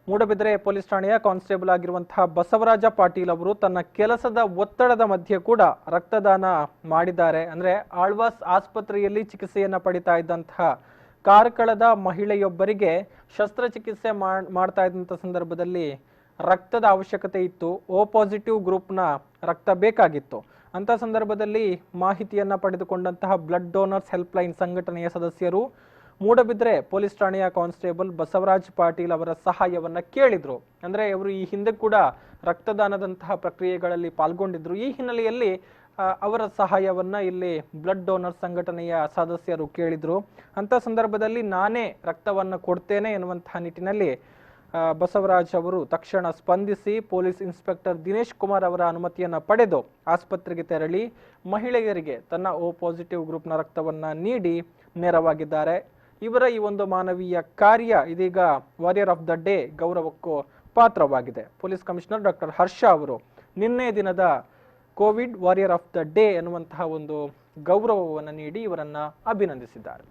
ಮೂಡಬಿದ್ರೆ ಪೊಲೀಸ್ ಠಾಣೆಯ ಕಾನ್ಸ್ಟೇಬಲ್ ಆಗಿರುವಂತಹ ಬಸವರಾಜ ಪಾಟೀಲ್ ಅವರು ತನ್ನ ಕೆಲಸದ ಒತ್ತಡದ ಮಧ್ಯೆ ಕೂಡ ರಕ್ತದಾನ ಮಾಡಿದ್ದಾರೆ. ಅಂದ್ರೆ ಆಳ್ವಾಸ್ ಆಸ್ಪತ್ರೆಯಲ್ಲಿ ಚಿಕಿತ್ಸೆಯನ್ನ ಪಡಿತಾ ಇದ್ದಂತಹ ಕಾರ್ಕಳದ ಮಹಿಳೆಯೊಬ್ಬರಿಗೆ ಶಸ್ತ್ರಚಿಕಿತ್ಸೆ ಮಾಡ್ತಾ ಇದ್ದಂಥ ಸಂದರ್ಭದಲ್ಲಿ ರಕ್ತದ ಅವಶ್ಯಕತೆ ಇತ್ತು. ಓ ಪಾಸಿಟಿವ್ ಗ್ರೂಪ್ನ ರಕ್ತ ಬೇಕಾಗಿತ್ತು. ಅಂತ ಸಂದರ್ಭದಲ್ಲಿ ಮಾಹಿತಿಯನ್ನ ಪಡೆದುಕೊಂಡಂತಹ ಬ್ಲಡ್ ಡೋನರ್ಸ್ ಹೆಲ್ಪ್ ಲೈನ್ ಸಂಘಟನೆಯ ಸದಸ್ಯರು ಮೂಡಬಿದ್ರೆ ಪೊಲೀಸ್ ಠಾಣೆಯ ಕಾನ್ಸ್ಟೇಬಲ್ ಬಸವರಾಜ್ ಪಾಟೀಲ್ ಅವರ ಸಹಾಯವನ್ನ ಕೇಳಿದ್ರು. ಅಂದ್ರೆ ಅವರು ಈ ಹಿಂದೆ ಕೂಡ ರಕ್ತದಾನದಂತಹ ಪ್ರಕ್ರಿಯೆಗಳಲ್ಲಿ ಪಾಲ್ಗೊಂಡಿದ್ರು. ಈ ಹಿನ್ನೆಲೆಯಲ್ಲಿ ಅವರ ಸಹಾಯವನ್ನ ಇಲ್ಲಿ ಬ್ಲಡ್ ಡೋನರ್ ಸಂಘಟನೆಯ ಸದಸ್ಯರು ಕೇಳಿದ್ರು. ಅಂತ ಸಂದರ್ಭದಲ್ಲಿ ನಾನೇ ರಕ್ತವನ್ನ ಕೊಡ್ತೇನೆ ಎನ್ನುವಂತಹ ನಿಟ್ಟಿನಲ್ಲಿ ಬಸವರಾಜ್ ಅವರು ತಕ್ಷಣ ಸ್ಪಂದಿಸಿ ಪೊಲೀಸ್ ಇನ್ಸ್ಪೆಕ್ಟರ್ ದಿನೇಶ್ ಕುಮಾರ್ ಅವರ ಅನುಮತಿಯನ್ನ ಪಡೆದು ಆಸ್ಪತ್ರೆಗೆ ತೆರಳಿ ಮಹಿಳೆಯರಿಗೆ ತನ್ನ ಓ ಪಾಸಿಟಿವ್ ಗ್ರೂಪ್ನ ರಕ್ತವನ್ನ ನೀಡಿ ನೆರವಾಗಿದ್ದಾರೆ. ಇವರ ಈ ಒಂದು ಮಾನವೀಯ ಕಾರ್ಯ ಇದೀಗ ವಾರಿಯರ್ ಆಫ್ ದ ಡೇ ಗೌರವಕ್ಕೂ ಪಾತ್ರವಾಗಿದೆ. ಪೊಲೀಸ್ ಕಮಿಷನರ್ ಡಾಕ್ಟರ್ ಹರ್ಷ ಅವರು ನಿನ್ನೆ ದಿನದ covid warrior of the day ಎನ್ನುವಂತಹ ಒಂದು ಗೌರವವನ್ನು ನೀಡಿ ಇವರನ್ನ ಅಭಿನಂದಿಸಿದ್ದಾರೆ.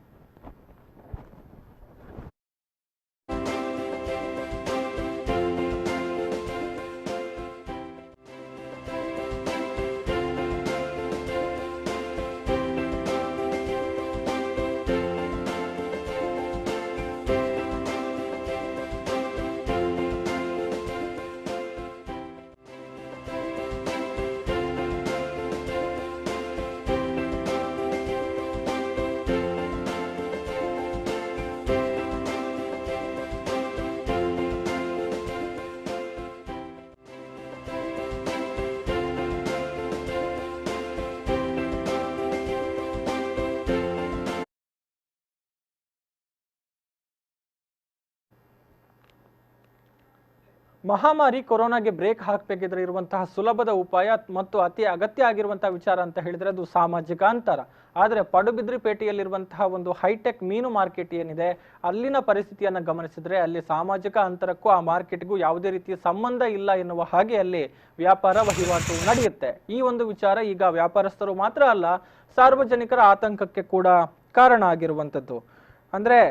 ಮಹಾಮಾರಿ ಕೊರೋನಾಗೆ ಬ್ರೇಕ್ ಹಾಕಬೇಕಿದ್ರೆ ಇರುವಂತಹ ಸುಲಭದ ಉಪಾಯ ಮತ್ತು ಅತಿ ಅಗತ್ಯ ಆಗಿರುವಂತಹ ವಿಚಾರ ಅಂತ ಹೇಳಿದ್ರೆ ಅದು ಸಾಮಾಜಿಕ ಅಂತರ. ಆದರೆ ಪಡುಬಿದ್ರಿ ಪೇಟೆಯಲ್ಲಿರುವಂತಹ ಒಂದು ಹೈಟೆಕ್ ಮೀನು ಮಾರ್ಕೆಟ್ ಏನಿದೆ ಅಲ್ಲಿನ ಪರಿಸ್ಥಿತಿಯನ್ನು ಗಮನಿಸಿದ್ರೆ ಅಲ್ಲಿ ಸಾಮಾಜಿಕ ಅಂತರಕ್ಕೂ ಆ ಮಾರ್ಕೆಟ್ಗೂ ಯಾವುದೇ ರೀತಿಯ ಸಂಬಂಧ ಇಲ್ಲ ಎನ್ನುವ ಹಾಗೆ ಅಲ್ಲಿ ವ್ಯಾಪಾರ ವಹಿವಾಟು ನಡೆಯುತ್ತೆ. ಈ ಒಂದು ವಿಚಾರ ಈಗ ವ್ಯಾಪಾರಸ್ಥರು ಮಾತ್ರ ಅಲ್ಲ ಸಾರ್ವಜನಿಕರ ಆತಂಕಕ್ಕೆ ಕೂಡ ಕಾರಣ ಆಗಿರುವಂಥದ್ದು. ಅಂದ್ರೆ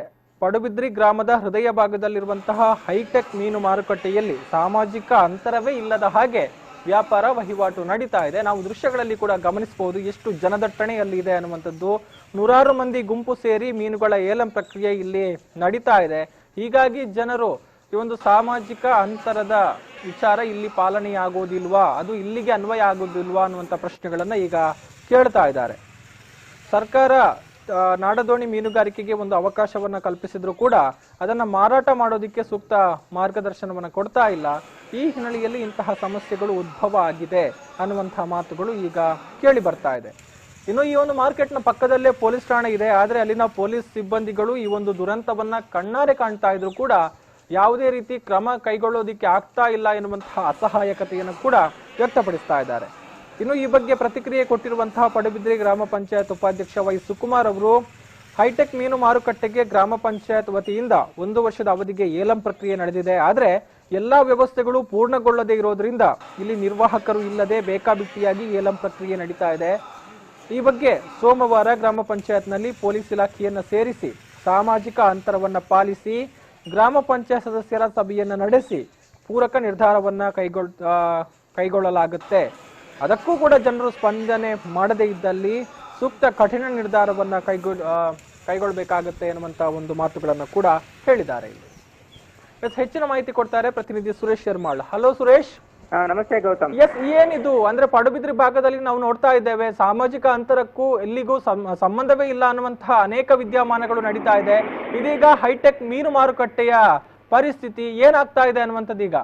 ಪಡುಬಿದ್ರಿ ಗ್ರಾಮದ ಹೃದಯ ಭಾಗದಲ್ಲಿರುವಂತಹ ಹೈಟೆಕ್ ಮೀನು ಮಾರುಕಟ್ಟೆಯಲ್ಲಿ ಸಾಮಾಜಿಕ ಅಂತರವೇ ಇಲ್ಲದ ಹಾಗೆ ವ್ಯಾಪಾರ ವಹಿವಾಟು ನಡೀತಾ ಇದೆ. ನಾವು ದೃಶ್ಯಗಳಲ್ಲಿ ಕೂಡ ಗಮನಿಸಬಹುದು ಎಷ್ಟು ಜನದಟ್ಟಣೆ ಅಲ್ಲಿ ಇದೆ ಅನ್ನುವಂಥದ್ದು. ನೂರಾರು ಮಂದಿ ಗುಂಪು ಸೇರಿ ಮೀನುಗಳ ಏಲಂ ಪ್ರಕ್ರಿಯೆ ಇಲ್ಲಿ ನಡೀತಾ ಇದೆ. ಹೀಗಾಗಿ ಜನರು ಈ ಒಂದು ಸಾಮಾಜಿಕ ಅಂತರದ ವಿಚಾರ ಇಲ್ಲಿ ಪಾಲನೆಯಾಗೋದಿಲ್ವಾ, ಅದು ಇಲ್ಲಿಗೆ ಅನ್ವಯ ಆಗೋದಿಲ್ವಾ ಅನ್ನುವಂಥ ಪ್ರಶ್ನೆಗಳನ್ನ ಈಗ ಕೇಳ್ತಾ ಇದ್ದಾರೆ. ಸರ್ಕಾರ ನಾಡದೋಣಿ ಮೀನುಗಾರಿಕೆಗೆ ಒಂದು ಅವಕಾಶವನ್ನ ಕಲ್ಪಿಸಿದ್ರು ಕೂಡ ಅದನ್ನ ಮಾರಾಟ ಮಾಡೋದಿಕ್ಕೆ ಸೂಕ್ತ ಮಾರ್ಗದರ್ಶನವನ್ನ ಕೊಡ್ತಾ ಇಲ್ಲ. ಈ ಹಿನ್ನೆಲೆಯಲ್ಲಿ ಇಂತಹ ಸಮಸ್ಯೆಗಳು ಉದ್ಭವ ಆಗಿದೆ ಅನ್ನುವಂತಹ ಮಾತುಗಳು ಈಗ ಕೇಳಿ ಬರ್ತಾ ಇದೆ. ಇನ್ನು ಈ ಒಂದು ಮಾರ್ಕೆಟ್ನ ಪಕ್ಕದಲ್ಲೇ ಪೊಲೀಸ್ ಠಾಣೆ ಇದೆ. ಆದ್ರೆ ಅಲ್ಲಿನ ಪೊಲೀಸ್ ಸಿಬ್ಬಂದಿಗಳು ಈ ಒಂದು ದುರಂತವನ್ನ ಕಣ್ಣಾರೆ ಕಾಣ್ತಾ ಇದ್ರು ಕೂಡ ಯಾವುದೇ ರೀತಿ ಕ್ರಮ ಕೈಗೊಳ್ಳೋದಿಕ್ಕೆ ಆಗ್ತಾ ಇಲ್ಲ ಎನ್ನುವಂತಹ ಅಸಹಾಯಕತೆಯನ್ನು ಕೂಡ ವ್ಯಕ್ತಪಡಿಸ್ತಾ ಇದ್ದಾರೆ. ಇನ್ನು ಈ ಬಗ್ಗೆ ಪ್ರತಿಕ್ರಿಯೆ ಕೊಟ್ಟಿರುವಂತಹ ಪಡುಬಿದ್ರಿ ಗ್ರಾಮ ಪಂಚಾಯತ್ ಉಪಾಧ್ಯಕ್ಷ ವೈ ಸುಕುಮಾರ್ ಅವರು ಹೈಟೆಕ್ ಮೀನು ಮಾರುಕಟ್ಟೆಗೆ ಗ್ರಾಮ ಪಂಚಾಯತ್ ವತಿಯಿಂದ 1 ವರ್ಷದ ಅವಧಿಗೆ ಏಲಂ ಪ್ರಕ್ರಿಯೆ ನಡೆದಿದೆ. ಆದ್ರೆ ಎಲ್ಲಾ ವ್ಯವಸ್ಥೆಗಳು ಪೂರ್ಣಗೊಳ್ಳದೇ ಇರೋದ್ರಿಂದ ಇಲ್ಲಿ ನಿರ್ವಾಹಕರು ಇಲ್ಲದೆ ಬೇಕಾಬಿಟ್ಟಿಯಾಗಿ ಏಲಂ ಪ್ರಕ್ರಿಯೆ ನಡೀತಾ ಇದೆ. ಈ ಬಗ್ಗೆ ಸೋಮವಾರ ಗ್ರಾಮ ಪಂಚಾಯತ್ನಲ್ಲಿ ಪೊಲೀಸ್ ಇಲಾಖೆಯನ್ನ ಸೇರಿಸಿ ಸಾಮಾಜಿಕ ಅಂತರವನ್ನ ಪಾಲಿಸಿ ಗ್ರಾಮ ಪಂಚಾಯತ್ ಸದಸ್ಯರ ಸಭೆಯನ್ನ ನಡೆಸಿ ಪೂರಕ ನಿರ್ಧಾರವನ್ನ ಕೈಗೊಳ್ಳಲಾಗುತ್ತೆ. ಅದಕ್ಕೂ ಕೂಡ ಜನರು ಸ್ಪಂದನೆ ಮಾಡದೇ ಇದ್ದಲ್ಲಿ ಸೂಕ್ತ ಕಠಿಣ ನಿರ್ಧಾರವನ್ನ ಕೈಗೊಳ್ಳಬೇಕಾಗುತ್ತೆ ಎನ್ನುವಂತ ಒಂದು ಮಾತುಗಳನ್ನು ಕೂಡ ಹೇಳಿದ್ದಾರೆ. ಹೆಚ್ಚಿನ ಮಾಹಿತಿ ಕೊಡ್ತಾರೆ ಪ್ರತಿನಿಧಿ ಸುರೇಶ್ ಶರ್ಮಾಳ್. ಹಲೋ ಸುರೇಶ್. ನಮಸ್ತೆ ಗೌತಮ್. ಎಸ್, ಏನಿದು ಅಂದ್ರೆ ಪಡುಬಿದ್ರಿ ಭಾಗದಲ್ಲಿ ನಾವು ನೋಡ್ತಾ ಇದ್ದೇವೆ, ಸಾಮಾಜಿಕ ಅಂತರಕ್ಕೂ ಎಲ್ಲಿಗೂ ಸಂಬಂಧವೇ ಇಲ್ಲ ಅನ್ನುವಂತಹ ಅನೇಕ ವಿದ್ಯಮಾನಗಳು ನಡೀತಾ ಇದೆ. ಇದೀಗ ಹೈಟೆಕ್ ಮೀನು ಮಾರುಕಟ್ಟೆಯ ಪರಿಸ್ಥಿತಿ ಏನಾಗ್ತಾ ಇದೆ ಅನ್ನುವಂಥದ್ದು ಈಗ?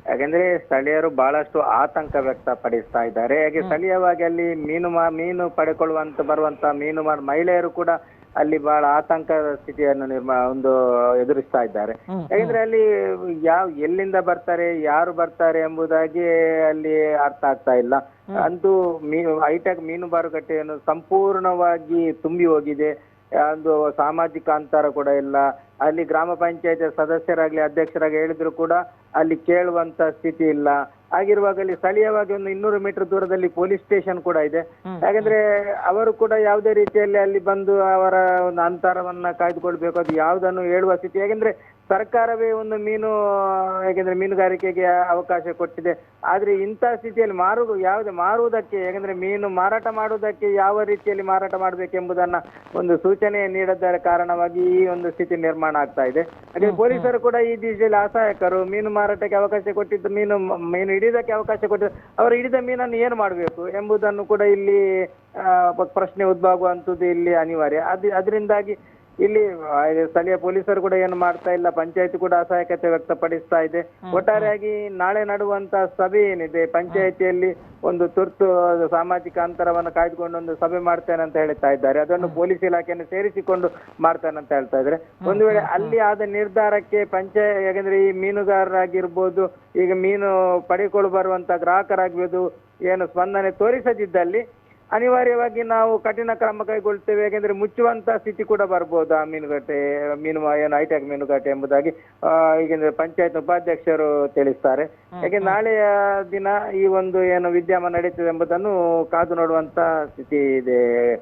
ಯಾಕಂದ್ರೆ ಸ್ಥಳೀಯರು ಬಹಳಷ್ಟು ಆತಂಕ ವ್ಯಕ್ತಪಡಿಸ್ತಾ ಇದ್ದಾರೆ. ಹಾಗೆ ಸ್ಥಳೀಯವಾಗಿ ಅಲ್ಲಿ ಮೀನು ಪಡೆಕೊಳ್ಳುವಂತ ಬರುವಂತ ಮಹಿಳೆಯರು ಕೂಡ ಅಲ್ಲಿ ಬಹಳ ಆತಂಕದ ಸ್ಥಿತಿಯನ್ನು ಎದುರಿಸ್ತಾ ಇದ್ದಾರೆ. ಯಾಕಂದ್ರೆ ಅಲ್ಲಿ ಎಲ್ಲಿಂದ ಬರ್ತಾರೆ, ಯಾರು ಬರ್ತಾರೆ ಎಂಬುದಾಗಿ ಅಲ್ಲಿ ಅರ್ಥ ಆಗ್ತಾ ಇಲ್ಲ. ಅಂತೂ ಹೈಟೆಕ್ ಮೀನು ಮಾರುಕಟ್ಟೆಯನ್ನು ಸಂಪೂರ್ಣವಾಗಿ ತುಂಬಿ ಹೋಗಿದೆ. ಒಂದು ಸಾಮಾಜಿಕ ಅಂತರ ಕೂಡ ಇಲ್ಲ. ಅಲ್ಲಿ ಗ್ರಾಮ ಪಂಚಾಯತ್ ಸದಸ್ಯರಾಗ್ಲಿ ಅಧ್ಯಕ್ಷರಾಗಿ ಹೇಳಿದ್ರು ಕೂಡ ಅಲ್ಲಿ ಕೇಳುವಂತ ಸ್ಥಿತಿ ಇಲ್ಲ. ಆಗಿರುವಾಗ ಅಲ್ಲಿ ಸ್ಥಳೀಯವಾಗಿ ಒಂದು 200 ಮೀಟರ್ ದೂರದಲ್ಲಿ ಪೊಲೀಸ್ ಸ್ಟೇಷನ್ ಕೂಡ ಇದೆ. ಯಾಕಂದ್ರೆ ಅವರು ಕೂಡ ಯಾವುದೇ ರೀತಿಯಲ್ಲಿ ಅಲ್ಲಿ ಬಂದು ಅವರ ಒಂದು ಅಂತರವನ್ನ ಕಾಯ್ದುಕೊಳ್ಬೇಕು, ಅದು ಯಾವುದನ್ನು ಹೇಳುವ ಸ್ಥಿತಿ. ಯಾಕಂದ್ರೆ ಸರ್ಕಾರವೇ ಒಂದು ಯಾಕಂದ್ರೆ ಮೀನುಗಾರಿಕೆಗೆ ಅವಕಾಶ ಕೊಟ್ಟಿದೆ. ಆದ್ರೆ ಇಂಥ ಸ್ಥಿತಿಯಲ್ಲಿ ಮಾರುವುದಕ್ಕೆ, ಯಾಕಂದ್ರೆ ಮೀನು ಮಾರಾಟ ಮಾಡುವುದಕ್ಕೆ ಯಾವ ರೀತಿಯಲ್ಲಿ ಮಾರಾಟ ಮಾಡಬೇಕೆಂಬುದನ್ನ ಒಂದು ಸೂಚನೆ ನೀಡದ ಕಾರಣವಾಗಿ ಈ ಒಂದು ಸ್ಥಿತಿ ನಿರ್ಮಾಣ ಆಗ್ತಾ ಇದೆ. ಹಾಗೆ ಪೊಲೀಸರು ಕೂಡ ಈ ದಿಶೆಯಲ್ಲಿ ಅಸಹಾಯಕರು. ಮೀನು ಮಾರಾಟಕ್ಕೆ ಅವಕಾಶ ಕೊಟ್ಟಿದ್ದು, ಮೀನು ಹಿಡಿಯೋದಕ್ಕೆ ಅವಕಾಶ ಕೊಟ್ಟಿದ್ದು, ಅವರು ಹಿಡಿದ ಮೀನನ್ನು ಏನು ಮಾಡಬೇಕು ಎಂಬುದನ್ನು ಕೂಡ ಇಲ್ಲಿ ಪ್ರಶ್ನೆ ಉದ್ಭವಿಸುವಂಥದ್ದು ಇಲ್ಲಿ ಅನಿವಾರ್ಯ. ಅದರಿಂದಾಗಿ ಇಲ್ಲಿ ಸ್ಥಳೀಯ ಪೊಲೀಸರು ಕೂಡ ಏನು ಮಾಡ್ತಾ ಇಲ್ಲ, ಪಂಚಾಯತಿ ಕೂಡ ಅಸಹಾಯಕತೆ ವ್ಯಕ್ತಪಡಿಸ್ತಾ ಇದೆ. ಒಟ್ಟಾರೆಯಾಗಿ ನಾಳೆ ನಡುವಂತ ಸಭೆ ಏನಿದೆ ಪಂಚಾಯತಿಯಲ್ಲಿ ಒಂದು ತುರ್ತು ಸಾಮಾಜಿಕ ಅಂತರವನ್ನು ಕಾಯ್ದುಕೊಂಡು ಒಂದು ಸಭೆ ಮಾಡ್ತೇನೆ ಅಂತ ಹೇಳ್ತಾ ಇದ್ದಾರೆ. ಅದನ್ನು ಪೊಲೀಸ್ ಇಲಾಖೆಯನ್ನು ಸೇರಿಸಿಕೊಂಡು ಮಾಡ್ತೇನೆ ಅಂತ ಹೇಳ್ತಾ ಇದ್ದಾರೆ. ಒಂದು ವೇಳೆ ಅಲ್ಲಿ ಆದ ನಿರ್ಧಾರಕ್ಕೆ ಯಾಕಂದ್ರೆ ಈ ಮೀನುಗಾರರಾಗಿರ್ಬೋದು, ಈಗ ಮೀನು ಪಡೆದುಕೊಂಡು ಬರುವಂತ ಗ್ರಾಹಕರಾಗಿರ್ಬೋದು ಏನು ಸ್ಪಂದನೆ ತೋರಿಸದಿದ್ದಲ್ಲಿ ಅನಿವಾರ್ಯವಾಗಿ ನಾವು ಕಠಿಣ ಕ್ರಮ ಕೈಗೊಳ್ತೇವೆ. ಯಾಕೆಂದ್ರೆ ಮುಚ್ಚುವಂತ ಸ್ಥಿತಿ ಕೂಡ ಬರ್ಬೋದು ಆ ಏನು ಹೈಟೆಕ್ ಮೀನುಗಾಟೆ ಎಂಬುದಾಗಿ ಈಗಿನ ಪಂಚಾಯತ್ ಉಪಾಧ್ಯಕ್ಷರು ತಿಳಿಸ್ತಾರೆ. ಯಾಕೆ ನಾಳೆಯ ದಿನ ಈ ಒಂದು ಏನು ವಿದ್ಯಮಾನ ನಡೀತದೆ ಎಂಬುದನ್ನು ಕಾದು ನೋಡುವಂತ ಸ್ಥಿತಿ ಇದೆ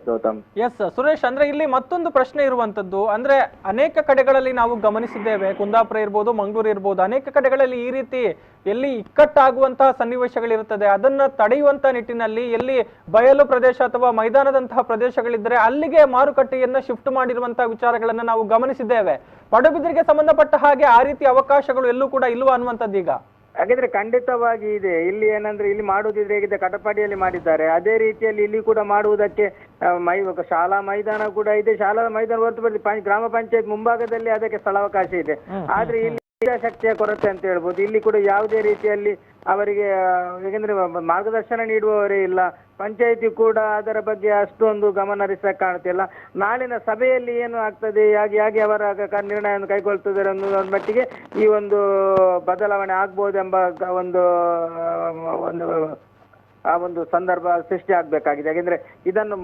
ಗೌತಮ್. ಎಸ್ ಸುರೇಶ್, ಅಂದ್ರೆ ಇಲ್ಲಿ ಮತ್ತೊಂದು ಪ್ರಶ್ನೆ ಇರುವಂತದ್ದು, ಅಂದ್ರೆ ಅನೇಕ ಕಡೆಗಳಲ್ಲಿ ನಾವು ಗಮನಿಸಿದ್ದೇವೆ, ಕುಂದಾಪುರ ಇರ್ಬೋದು, ಮಂಗಳೂರು ಇರ್ಬೋದು, ಅನೇಕ ಕಡೆಗಳಲ್ಲಿ ಈ ರೀತಿ ಎಲ್ಲಿ ಇಕ್ಕಟ್ಟಾಗುವಂತಹ ಸನ್ನಿವೇಶಗಳಿರುತ್ತದೆ, ಅದನ್ನ ತಡೆಯುವಂತ ನಿಟ್ಟಿನಲ್ಲಿ ಎಲ್ಲಿ ಬಯಲು ಪ್ರದೇಶ ಅಥವಾ ಮೈದಾನದಂತಹ ಪ್ರದೇಶಗಳಿದ್ದರೆ ಅಲ್ಲಿಗೆ ಮಾರುಕಟ್ಟೆಯನ್ನ ಶಿಫ್ಟ್ ಮಾಡಿರುವಂತಹ ವಿಚಾರಗಳನ್ನ ನಾವು ಗಮನಿಸಿದ್ದೇವೆ. ಪಡುಬಿದ್ರಿಗೆ ಸಂಬಂಧಪಟ್ಟ ಹಾಗೆ ಆ ರೀತಿ ಅವಕಾಶಗಳು ಎಲ್ಲೂ ಕೂಡ ಇಲ್ವಾ ಅನ್ನುವಂಥದ್ದು ಈಗ? ಹಾಗಿದ್ರೆ ಖಂಡಿತವಾಗಿ ಇದೆ. ಇಲ್ಲಿ ಏನಂದ್ರೆ ಇಲ್ಲಿ ಮಾಡುವುದಿದ್ರೆ ಹೇಗಿದೆ, ಕಟಪಾಡಿಯಲ್ಲಿ ಮಾಡಿದ್ದಾರೆ, ಅದೇ ರೀತಿಯಲ್ಲಿ ಇಲ್ಲಿ ಕೂಡ ಮಾಡುವುದಕ್ಕೆ ಶಾಲಾ ಮೈದಾನ ಕೂಡ ಇದೆ. ಶಾಲಾ ಮೈದಾನ ಹೊರತುಪಡಿಸಿ ಗ್ರಾಮ ಪಂಚಾಯತ್ ಮುಂಭಾಗದಲ್ಲಿ ಅದಕ್ಕೆ ಸ್ಥಳಾವಕಾಶ ಇದೆ. ಆದ್ರೆ ಇಲ್ಲಿ ಶಕ್ತಿಯ ಕೊರತೆ ಅಂತ ಹೇಳ್ಬೋದು. ಇಲ್ಲಿ ಕೂಡ ಯಾವುದೇ ರೀತಿಯಲ್ಲಿ ಅವರಿಗೆ ಯಾಕಂದ್ರೆ ಮಾರ್ಗದರ್ಶನ ನೀಡುವವರೇ ಇಲ್ಲ. ಪಂಚಾಯಿತಿ ಕೂಡ ಅದರ ಬಗ್ಗೆ ಅಷ್ಟೊಂದು ಗಮನ ಹರಿಸಕ್ಕೆ ಕಾಣ್ತಿಲ್ಲ. ನಾಳಿನ ಸಭೆಯಲ್ಲಿ ಏನು ಆಗ್ತದೆ, ಹೇಗೆ ಅವರ ನಿರ್ಣಯವನ್ನು ಕೈಗೊಳ್ತಿದ್ದಾರೆ ಅನ್ನೋ ಮಟ್ಟಿಗೆ ಈ ಒಂದು ಬದಲಾವಣೆ ಆಗ್ಬೋದೆಂಬ ಒಂದು ಸಂದರ್ಭ ಸೃಷ್ಟಿ ಆಗ್ಬೇಕಾಗಿದೆ. ಯಾಕೆಂದ್ರೆ ಇದನ್ನು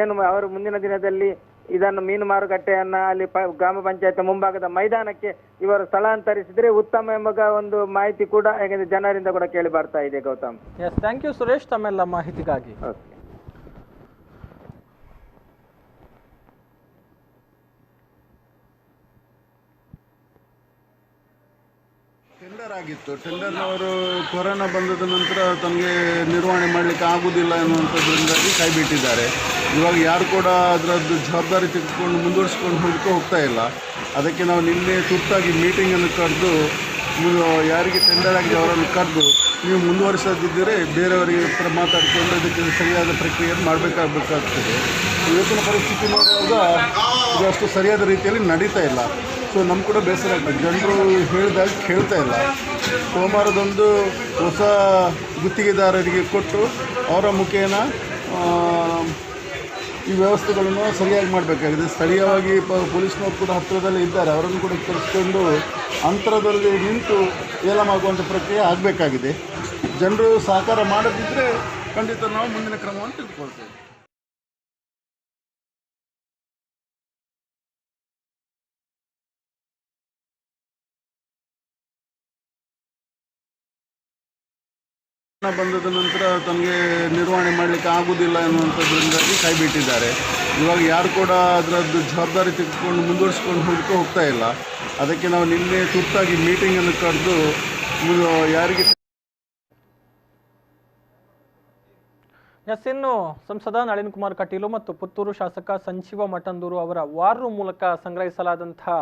ಏನು ಅವರು ಮುಂದಿನ ದಿನದಲ್ಲಿ ಇದನ್ನು ಮೀನು ಮಾರುಕಟ್ಟೆಯನ್ನ ಅಲ್ಲಿ ಗ್ರಾಮ ಪಂಚಾಯತ್ ಮುಂಭಾಗದ ಮೈದಾನಕ್ಕೆ ಇವರು ಸ್ಥಳಾಂತರಿಸಿದ್ರೆ ಉತ್ತಮ ಎಂಬ ಒಂದು ಮಾಹಿತಿ ಕೂಡ ಯಾಕಂದ್ರೆ ಜನರಿಂದ ಕೂಡ ಕೇಳಿ ಬರ್ತಾ ಇದೆ Gautham. Yes, thank you Suresh ತಮ್ಮೆಲ್ಲ ಮಾಹಿತಿಗಾಗಿ. ಟೆಂಡರ್ ಆಗಿತ್ತು. ಟೆಂಡರ್ನವರು ಕೊರೋನಾ ಬಂದದ ನಂತರ ತಮಗೆ ನಿರ್ವಹಣೆ ಮಾಡಲಿಕ್ಕೆ ಆಗುವುದಿಲ್ಲ ಎನ್ನುವಂಥದ್ರಿಂದಾಗಿ ಕೈ ಬಿಟ್ಟಿದ್ದಾರೆ. ಇವಾಗ ಯಾರು ಕೂಡ ಅದರದ್ದು ಜವಾಬ್ದಾರಿ ತೆಗೆದುಕೊಂಡು ಮುಂದುವರಿಸ್ಕೊಂಡು ಹೋಗ್ತಾ ಇಲ್ಲ. ಅದಕ್ಕೆ ನಾವು ನಿನ್ನೆ ತುರ್ತಾಗಿ ಮೀಟಿಂಗನ್ನು ಕರೆದು ಯಾರಿಗೆ ಟೆಂಡರ್ ಆಗಿದೆ ಅವರನ್ನು ಕರೆದು ನೀವು ಮುಂದುವರಿಸದಿದ್ದರೆ ಬೇರೆಯವರಿಗೆ ಮಾತಾಡಿಕೊಂಡು ಅದಕ್ಕೆ ಸರಿಯಾದ ಪ್ರಕ್ರಿಯೆಯನ್ನು ಮಾಡಬೇಕಾಗ್ತದೆ. ಇವತ್ತಿನ ಪರಿಸ್ಥಿತಿ ನೋಡುವಾಗ ಇದು ಅಷ್ಟು ಸರಿಯಾದ ರೀತಿಯಲ್ಲಿ ನಡೀತಾ ಇಲ್ಲ. ಸೊ ನಮ್ಗೆ ಕೂಡ ಬೇಸರ ಆಗ್ತದೆ. ಜನರು ಹೇಳಿದಾಗ ಕೇಳ್ತಾ ಇಲ್ಲ. ಸೋಮವಾರದೊಂದು ಹೊಸ ಗುತ್ತಿಗೆದಾರರಿಗೆ ಕೊಟ್ಟು ಅವರ ಮುಖೇನ ಈ ವ್ಯವಸ್ಥೆಗಳನ್ನು ಸರಿಯಾಗಿ ಮಾಡಬೇಕಾಗಿದೆ. ಸ್ಥಳೀಯವಾಗಿ ಪೊಲೀಸ್ನವರು ಕೂಡ ಹತ್ತಿರದಲ್ಲೇ ಇದ್ದಾರೆ, ಅವರನ್ನು ಕೂಡ ಕರೆಸಿಕೊಂಡು ಅಂತರದಲ್ಲಿ ನಿಂತು ಏಲಮಾಗುವಂಥ ಪ್ರಕ್ರಿಯೆ ಆಗಬೇಕಾಗಿದೆ. ಜನರು ಸಹಕಾರ ಮಾಡದಿದ್ದರೆ ಖಂಡಿತ ನಾವು ಮುಂದಿನ ಕ್ರಮವನ್ನು ತೆಗೆದುಕೊಳ್ತೇವೆ. ಬಂದದ ನಂತರ ತಮಗೆ ನಿರ್ವಹಣೆ ಮಾಡಲಿಕ್ಕೆ ಆಗುವುದಿಲ್ಲ ಎನ್ನುವಂಥದ್ರಿಂದಾಗಿ ಕೈ ಬಿಟ್ಟಿದ್ದಾರೆ. ಇವಾಗ ಯಾರು ಕೂಡ ಅದರದ್ದು ಜವಾಬ್ದಾರಿ ತೆಗೆದುಕೊಂಡು ಮುಂದುವರಿಸ್ಕೊಂಡು ಹೋಗ್ತಾ ಇಲ್ಲ. ಅದಕ್ಕೆ ನಾವು ನಿನ್ನೆ ತುರ್ತಾಗಿ ಮೀಟಿಂಗನ್ನು ಕರೆದು ಯಾರಿಗೆ ಇನ್ನು ಸಂಸದ ನಳಿನ್ ಕುಮಾರ್ ಕಟೀಲು ಮತ್ತು ಪುತ್ತೂರು ಶಾಸಕ ಸಂಜೀವ ಮಠಂದೂರು ಅವರ ವಾರ್ ರೂಮ್ ಮೂಲಕ ಸಂಗ್ರಹಿಸಲಾದಂತಹ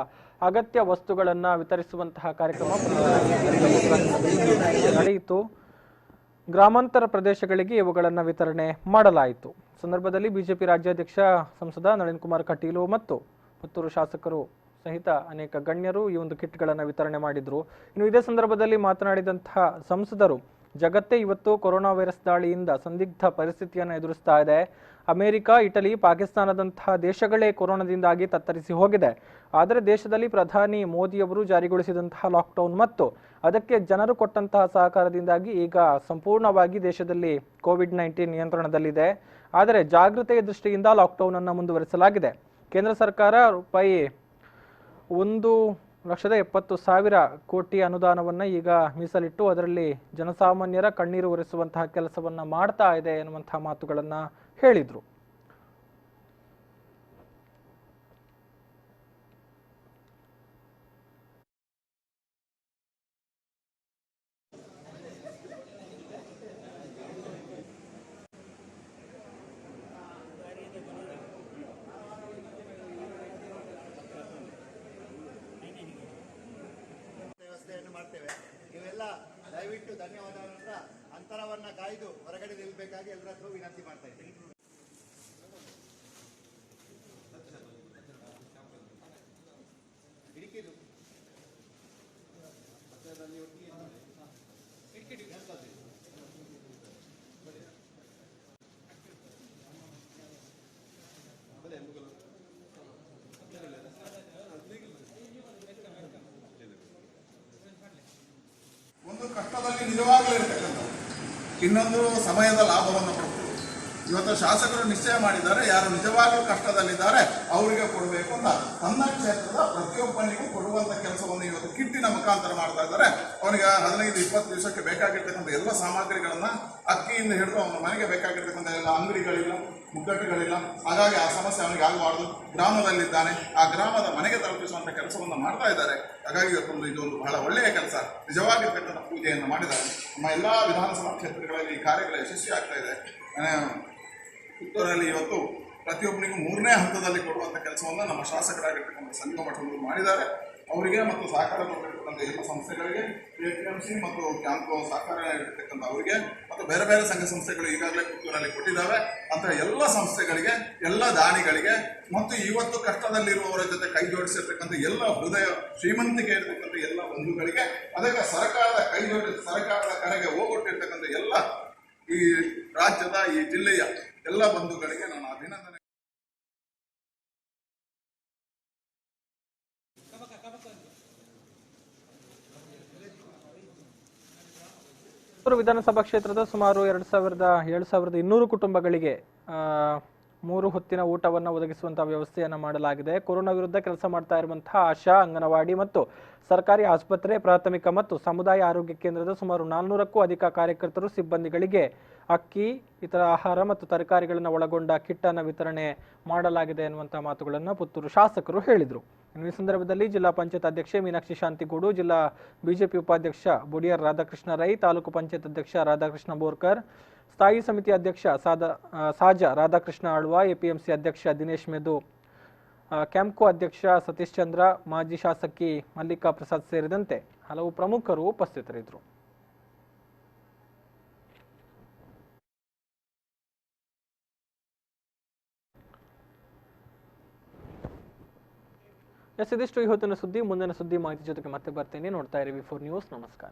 ಅಗತ್ಯ ವಸ್ತುಗಳನ್ನು ವಿತರಿಸುವಂತಹ ಕಾರ್ಯಕ್ರಮ ನಡೆಯಿತು. ಗ್ರಾಮಾಂತರ ಪ್ರದೇಶಗಳಿಗೆ ಇವುಗಳನ್ನು ವಿತರಣೆ ಮಾಡಲಾಯಿತು. ಸಂದರ್ಭದಲ್ಲಿ ಬಿಜೆಪಿ ರಾಜ್ಯಾಧ್ಯಕ್ಷ ಸಂಸದ ನಳಿನ್ ಕುಮಾರ್ ಕಟೀಲು ಮತ್ತು ಪುತ್ತೂರು ಶಾಸಕರು ಸಹಿತ ಅನೇಕ ಗಣ್ಯರು ಈ ಒಂದು ಕಿಟ್ಗಳನ್ನು ವಿತರಣೆ ಮಾಡಿದ್ರು. ಇನ್ನು ಇದೇ ಸಂದರ್ಭದಲ್ಲಿ ಮಾತನಾಡಿದಂತಹ ಸಂಸದರು, ಜಗತ್ತೇ ಇವತ್ತು ಕೊರೋನಾ ವೈರಸ್ ದಾಳಿಯಿಂದ ಸಂದಿಗ್ಧ ಪರಿಸ್ಥಿತಿಯನ್ನು ಎದುರಿಸ್ತಾ ಇದೆ. ಅಮೆರಿಕ, ಇಟಲಿ, ಪಾಕಿಸ್ತಾನದಂತಹ ದೇಶಗಳೇ ಕೊರೋನಾದಿಂದಾಗಿ ತತ್ತರಿಸಿ ಹೋಗಿದೆ. ಆದರೆ ದೇಶದಲ್ಲಿ ಪ್ರಧಾನಿ ಮೋದಿಯವರು ಜಾರಿಗೊಳಿಸಿದಂತಹ ಲಾಕ್ಡೌನ್ ಮತ್ತು ಅದಕ್ಕೆ ಜನರು ಕೊಟ್ಟಂತಹ ಸಹಕಾರದಿಂದಾಗಿ ಈಗ ಸಂಪೂರ್ಣವಾಗಿ ದೇಶದಲ್ಲಿ ಕೋವಿಡ್-19 ನಿಯಂತ್ರಣದಲ್ಲಿದೆ. ಆದರೆ ಜಾಗೃತೆಯ ದೃಷ್ಟಿಯಿಂದ ಲಾಕ್ಡೌನ್ ಅನ್ನು ಮುಂದುವರಿಸಲಾಗಿದೆ. ಕೇಂದ್ರ ಸರ್ಕಾರ ರೂಪಾಯಿ 1,70,000 ಕೋಟಿ ಅನುದಾನವನ್ನು ಈಗ ಮೀಸಲಿಟ್ಟು ಅದರಲ್ಲಿ ಜನಸಾಮಾನ್ಯರ ಕಣ್ಣೀರು ಒರೆಸುವಂತಹ ಕೆಲಸವನ್ನ ಮಾಡ್ತಾ ಇದೆ ಎನ್ನುವಂತಹ ಮಾತುಗಳನ್ನ ಹೇಳಿದ್ರು. ಮಾಡ್ತೇವೆ. ನೀವೆಲ್ಲ ದಯವಿಟ್ಟು ಧನ್ಯವಾದ ಅಂತರವನ್ನ ಕಾಯ್ದು ಹೊರಗಡೆ ನಿಲ್ಬೇಕಾಗಿ ಎಲ್ಲರ ಹತ್ರ ವಿನಂತಿ ಮಾಡ್ತಾ ಇದ್ದೀನಿ. ಒಂದು ಕಷ್ಟದಲ್ಲಿ ನಿಜವಾಗಲೂ ಇರತಕ್ಕಂಥದ್ದು, ಇನ್ನೊಂದು ಸಮಯದ ಲಾಭವನ್ನು ಪಡ್ಬೋದು. ಇವತ್ತು ಶಾಸಕರು ನಿಶ್ಚಯ ಮಾಡಿದ್ದಾರೆ, ಯಾರು ನಿಜವಾಗ್ಲೂ ಕಷ್ಟದಲ್ಲಿದ್ದಾರೆ ಅವರಿಗೆ ಕೊಡಬೇಕು ಅಂತ ತನ್ನ ಕ್ಷೇತ್ರದ ಪ್ರತಿಯೊಬ್ಬನಿಗೂ ಕೊಡುವಂತ ಕೆಲಸವನ್ನು ಇವತ್ತು ಕಿಟ್ಟಿನ ಮುಖಾಂತರ ಮಾಡ್ತಾ ಇದ್ದಾರೆ. ಅವನಿಗೆ 15-20 ದಿವಸಕ್ಕೆ ಬೇಕಾಗಿರ್ತಕ್ಕಂಥ ಎಲ್ಲ ಸಾಮಗ್ರಿಗಳನ್ನ ಅಕ್ಕಿಯಿಂದ ಹಿಡಿದು ಅವನ ಮನೆಗೆ ಬೇಕಾಗಿರ್ತಕ್ಕಂಥ ಎಲ್ಲ ಅಂಗಡಿಗಳಿಲ್ಲ, ಮುಗ್ಗಟ್ಟುಗಳಿಲ್ಲ. ಹಾಗಾಗಿ ಆ ಸಮಸ್ಯೆ ಅವನಿಗೆ ಆಗಬಾರ್ದು. ಗ್ರಾಮದಲ್ಲಿದ್ದಾನೆ, ಆ ಗ್ರಾಮದ ಮನೆಗೆ ತಲುಪಿಸುವಂತ ಕೆಲಸವನ್ನು ಮಾಡ್ತಾ ಇದ್ದಾರೆ. ಹಾಗಾಗಿ ಇದೊಂದು ಬಹಳ ಒಳ್ಳೆಯ ಕೆಲಸ, ನಿಜವಾಗಿರ್ತಕ್ಕಂಥ ಪೂಜೆಯನ್ನು ಮಾಡಿದ್ದಾರೆ. ನಮ್ಮ ಎಲ್ಲ ವಿಧಾನಸಭಾ ಕ್ಷೇತ್ರಗಳಲ್ಲಿ ಈ ಕಾರ್ಯಗಳು ಯಶಸ್ವಿ ಆಗ್ತಾ ಇದೆ. ಪುತ್ತೂರಲ್ಲಿ ಇವತ್ತು ಪ್ರತಿಯೊಬ್ಬರಿಗೂ 3ನೇ ಹಂತದಲ್ಲಿ ಕೊಡುವಂಥ ಕೆಲಸವನ್ನು ನಮ್ಮ ಶಾಸಕರಾಗಿರ್ತಕ್ಕಂಥ ಸಂಜೀವ ಮಠಂದೂರು ಮಾಡಿದ್ದಾರೆ. ಅವರಿಗೆ ಮತ್ತು ಸಹಕಾರ ಕೊಟ್ಟಿರ್ತಕ್ಕಂಥ ಎಲ್ಲ ಸಂಸ್ಥೆಗಳಿಗೆ, APMC ಮತ್ತು ಕ್ಯಾಂಪ್ಕೋ ಸಹಕಾರ ಇರತಕ್ಕಂಥ ಅವರಿಗೆ ಮತ್ತು ಬೇರೆ ಬೇರೆ ಸಂಘ ಸಂಸ್ಥೆಗಳು ಈಗಾಗಲೇ ಪುತ್ತೂರಲ್ಲಿ ಕೊಟ್ಟಿದ್ದಾವೆ. ಅಂತಹ ಎಲ್ಲ ಸಂಸ್ಥೆಗಳಿಗೆ, ಎಲ್ಲ ದಾನಿಗಳಿಗೆ ಮತ್ತು ಇವತ್ತು ಕಷ್ಟದಲ್ಲಿರುವವರ ಜೊತೆ ಕೈ ಜೋಡಿಸಿರ್ತಕ್ಕಂಥ ಎಲ್ಲ ಹೃದಯ ಶ್ರೀಮಂತಿಕೆ ಇರತಕ್ಕಂಥ ಎಲ್ಲ ಬಂಧುಗಳಿಗೆ, ಅದಕ್ಕೆ ಸರ್ಕಾರದ ಕೈ ಜೋಡಿಸಿ ಸರ್ಕಾರದ ಕರೆಗೆ ಹೋಗೊಟ್ಟಿರ್ತಕ್ಕಂಥ ಎಲ್ಲ ಈ ರಾಜ್ಯದ, ಈ ಜಿಲ್ಲೆಯ ಎಲ್ಲ ಬಂಧುಗಳಿಗೆ ನಾನು ಅಭಿನಂದನೆ. ವಿಧಾನಸಭಾ ಕ್ಷೇತ್ರದ ಸುಮಾರು 7,200 ಕುಟುಂಬಗಳಿಗೆ 3 ಹೊತ್ತಿನ ಊಟವನ್ನು ಒದಗಿಸುವಂತಹ ವ್ಯವಸ್ಥೆಯನ್ನು ಮಾಡಲಾಗಿದೆ. ಕೊರೋನಾ ವಿರುದ್ಧ ಕೆಲಸ ಮಾಡ್ತಾ ಇರುವಂತಹ ಆಶಾ, ಅಂಗನವಾಡಿ ಮತ್ತು ಸರ್ಕಾರಿ ಆಸ್ಪತ್ರೆ, ಪ್ರಾಥಮಿಕ ಮತ್ತು ಸಮುದಾಯ ಆರೋಗ್ಯ ಕೇಂದ್ರದ ಸುಮಾರು 400ಕ್ಕೂ ಅಧಿಕ ಕಾರ್ಯಕರ್ತರು, ಸಿಬ್ಬಂದಿಗಳಿಗೆ ಅಕ್ಕಿ, ಇತರ ಆಹಾರ ಮತ್ತು ತರಕಾರಿಗಳನ್ನು ಒಳಗೊಂಡ ಕಿಟ್ ಅನ್ನು ವಿತರಣೆ ಮಾಡಲಾಗಿದೆ ಎನ್ನುವಂತಹ ಮಾತುಗಳನ್ನು ಪುತ್ತೂರು ಶಾಸಕರು ಹೇಳಿದರು. ಈ ಸಂದರ್ಭದಲ್ಲಿ ಜಿಲ್ಲಾ ಪಂಚಾಯತ್ ಅಧ್ಯಕ್ಷೆ ಮೀನಾಕ್ಷಿ ಶಾಂತಿಗೂಡು, ಜಿಲ್ಲಾ ಬಿಜೆಪಿ ಉಪಾಧ್ಯಕ್ಷ ಬುಡಿಯರ್ ರಾಧಾಕೃಷ್ಣ ರೈ, ತಾಲೂಕು ಪಂಚಾಯತ್ ಅಧ್ಯಕ್ಷ ರಾಧಾಕೃಷ್ಣ ಬೋರ್ಕರ್, ಸ್ಥಾಯಿ ಸಮಿತಿ ಅಧ್ಯಕ್ಷ ಸಾಜ ರಾಧಾಕೃಷ್ಣ ಆಳ್ವ, APMC ಅಧ್ಯಕ್ಷ ದಿನೇಶ್ ಮೆದು, ಕ್ಯಾಂಪ್ಕೋ ಅಧ್ಯಕ್ಷ ಸತೀಶ್ ಚಂದ್ರ, ಮಾಜಿ ಶಾಸಕಿ ಮಲ್ಲಿಕಾ ಪ್ರಸಾದ್ ಸೇರಿದಂತೆ ಹಲವು ಪ್ರಮುಖರು ಉಪಸ್ಥಿತರಿದ್ದರು. ಇದಿಷ್ಟು ಇವತ್ತಿನ ಸುದ್ದಿ. ಮುಂದಿನ ಸುದ್ದಿ ಮಾಹಿತಿ ಜೊತೆಗೆ ಮತ್ತೆ ಬರ್ತೇನೆ. ನೋಡ್ತಾ ಇರಿ V4 ನ್ಯೂಸ್. ನಮಸ್ಕಾರ.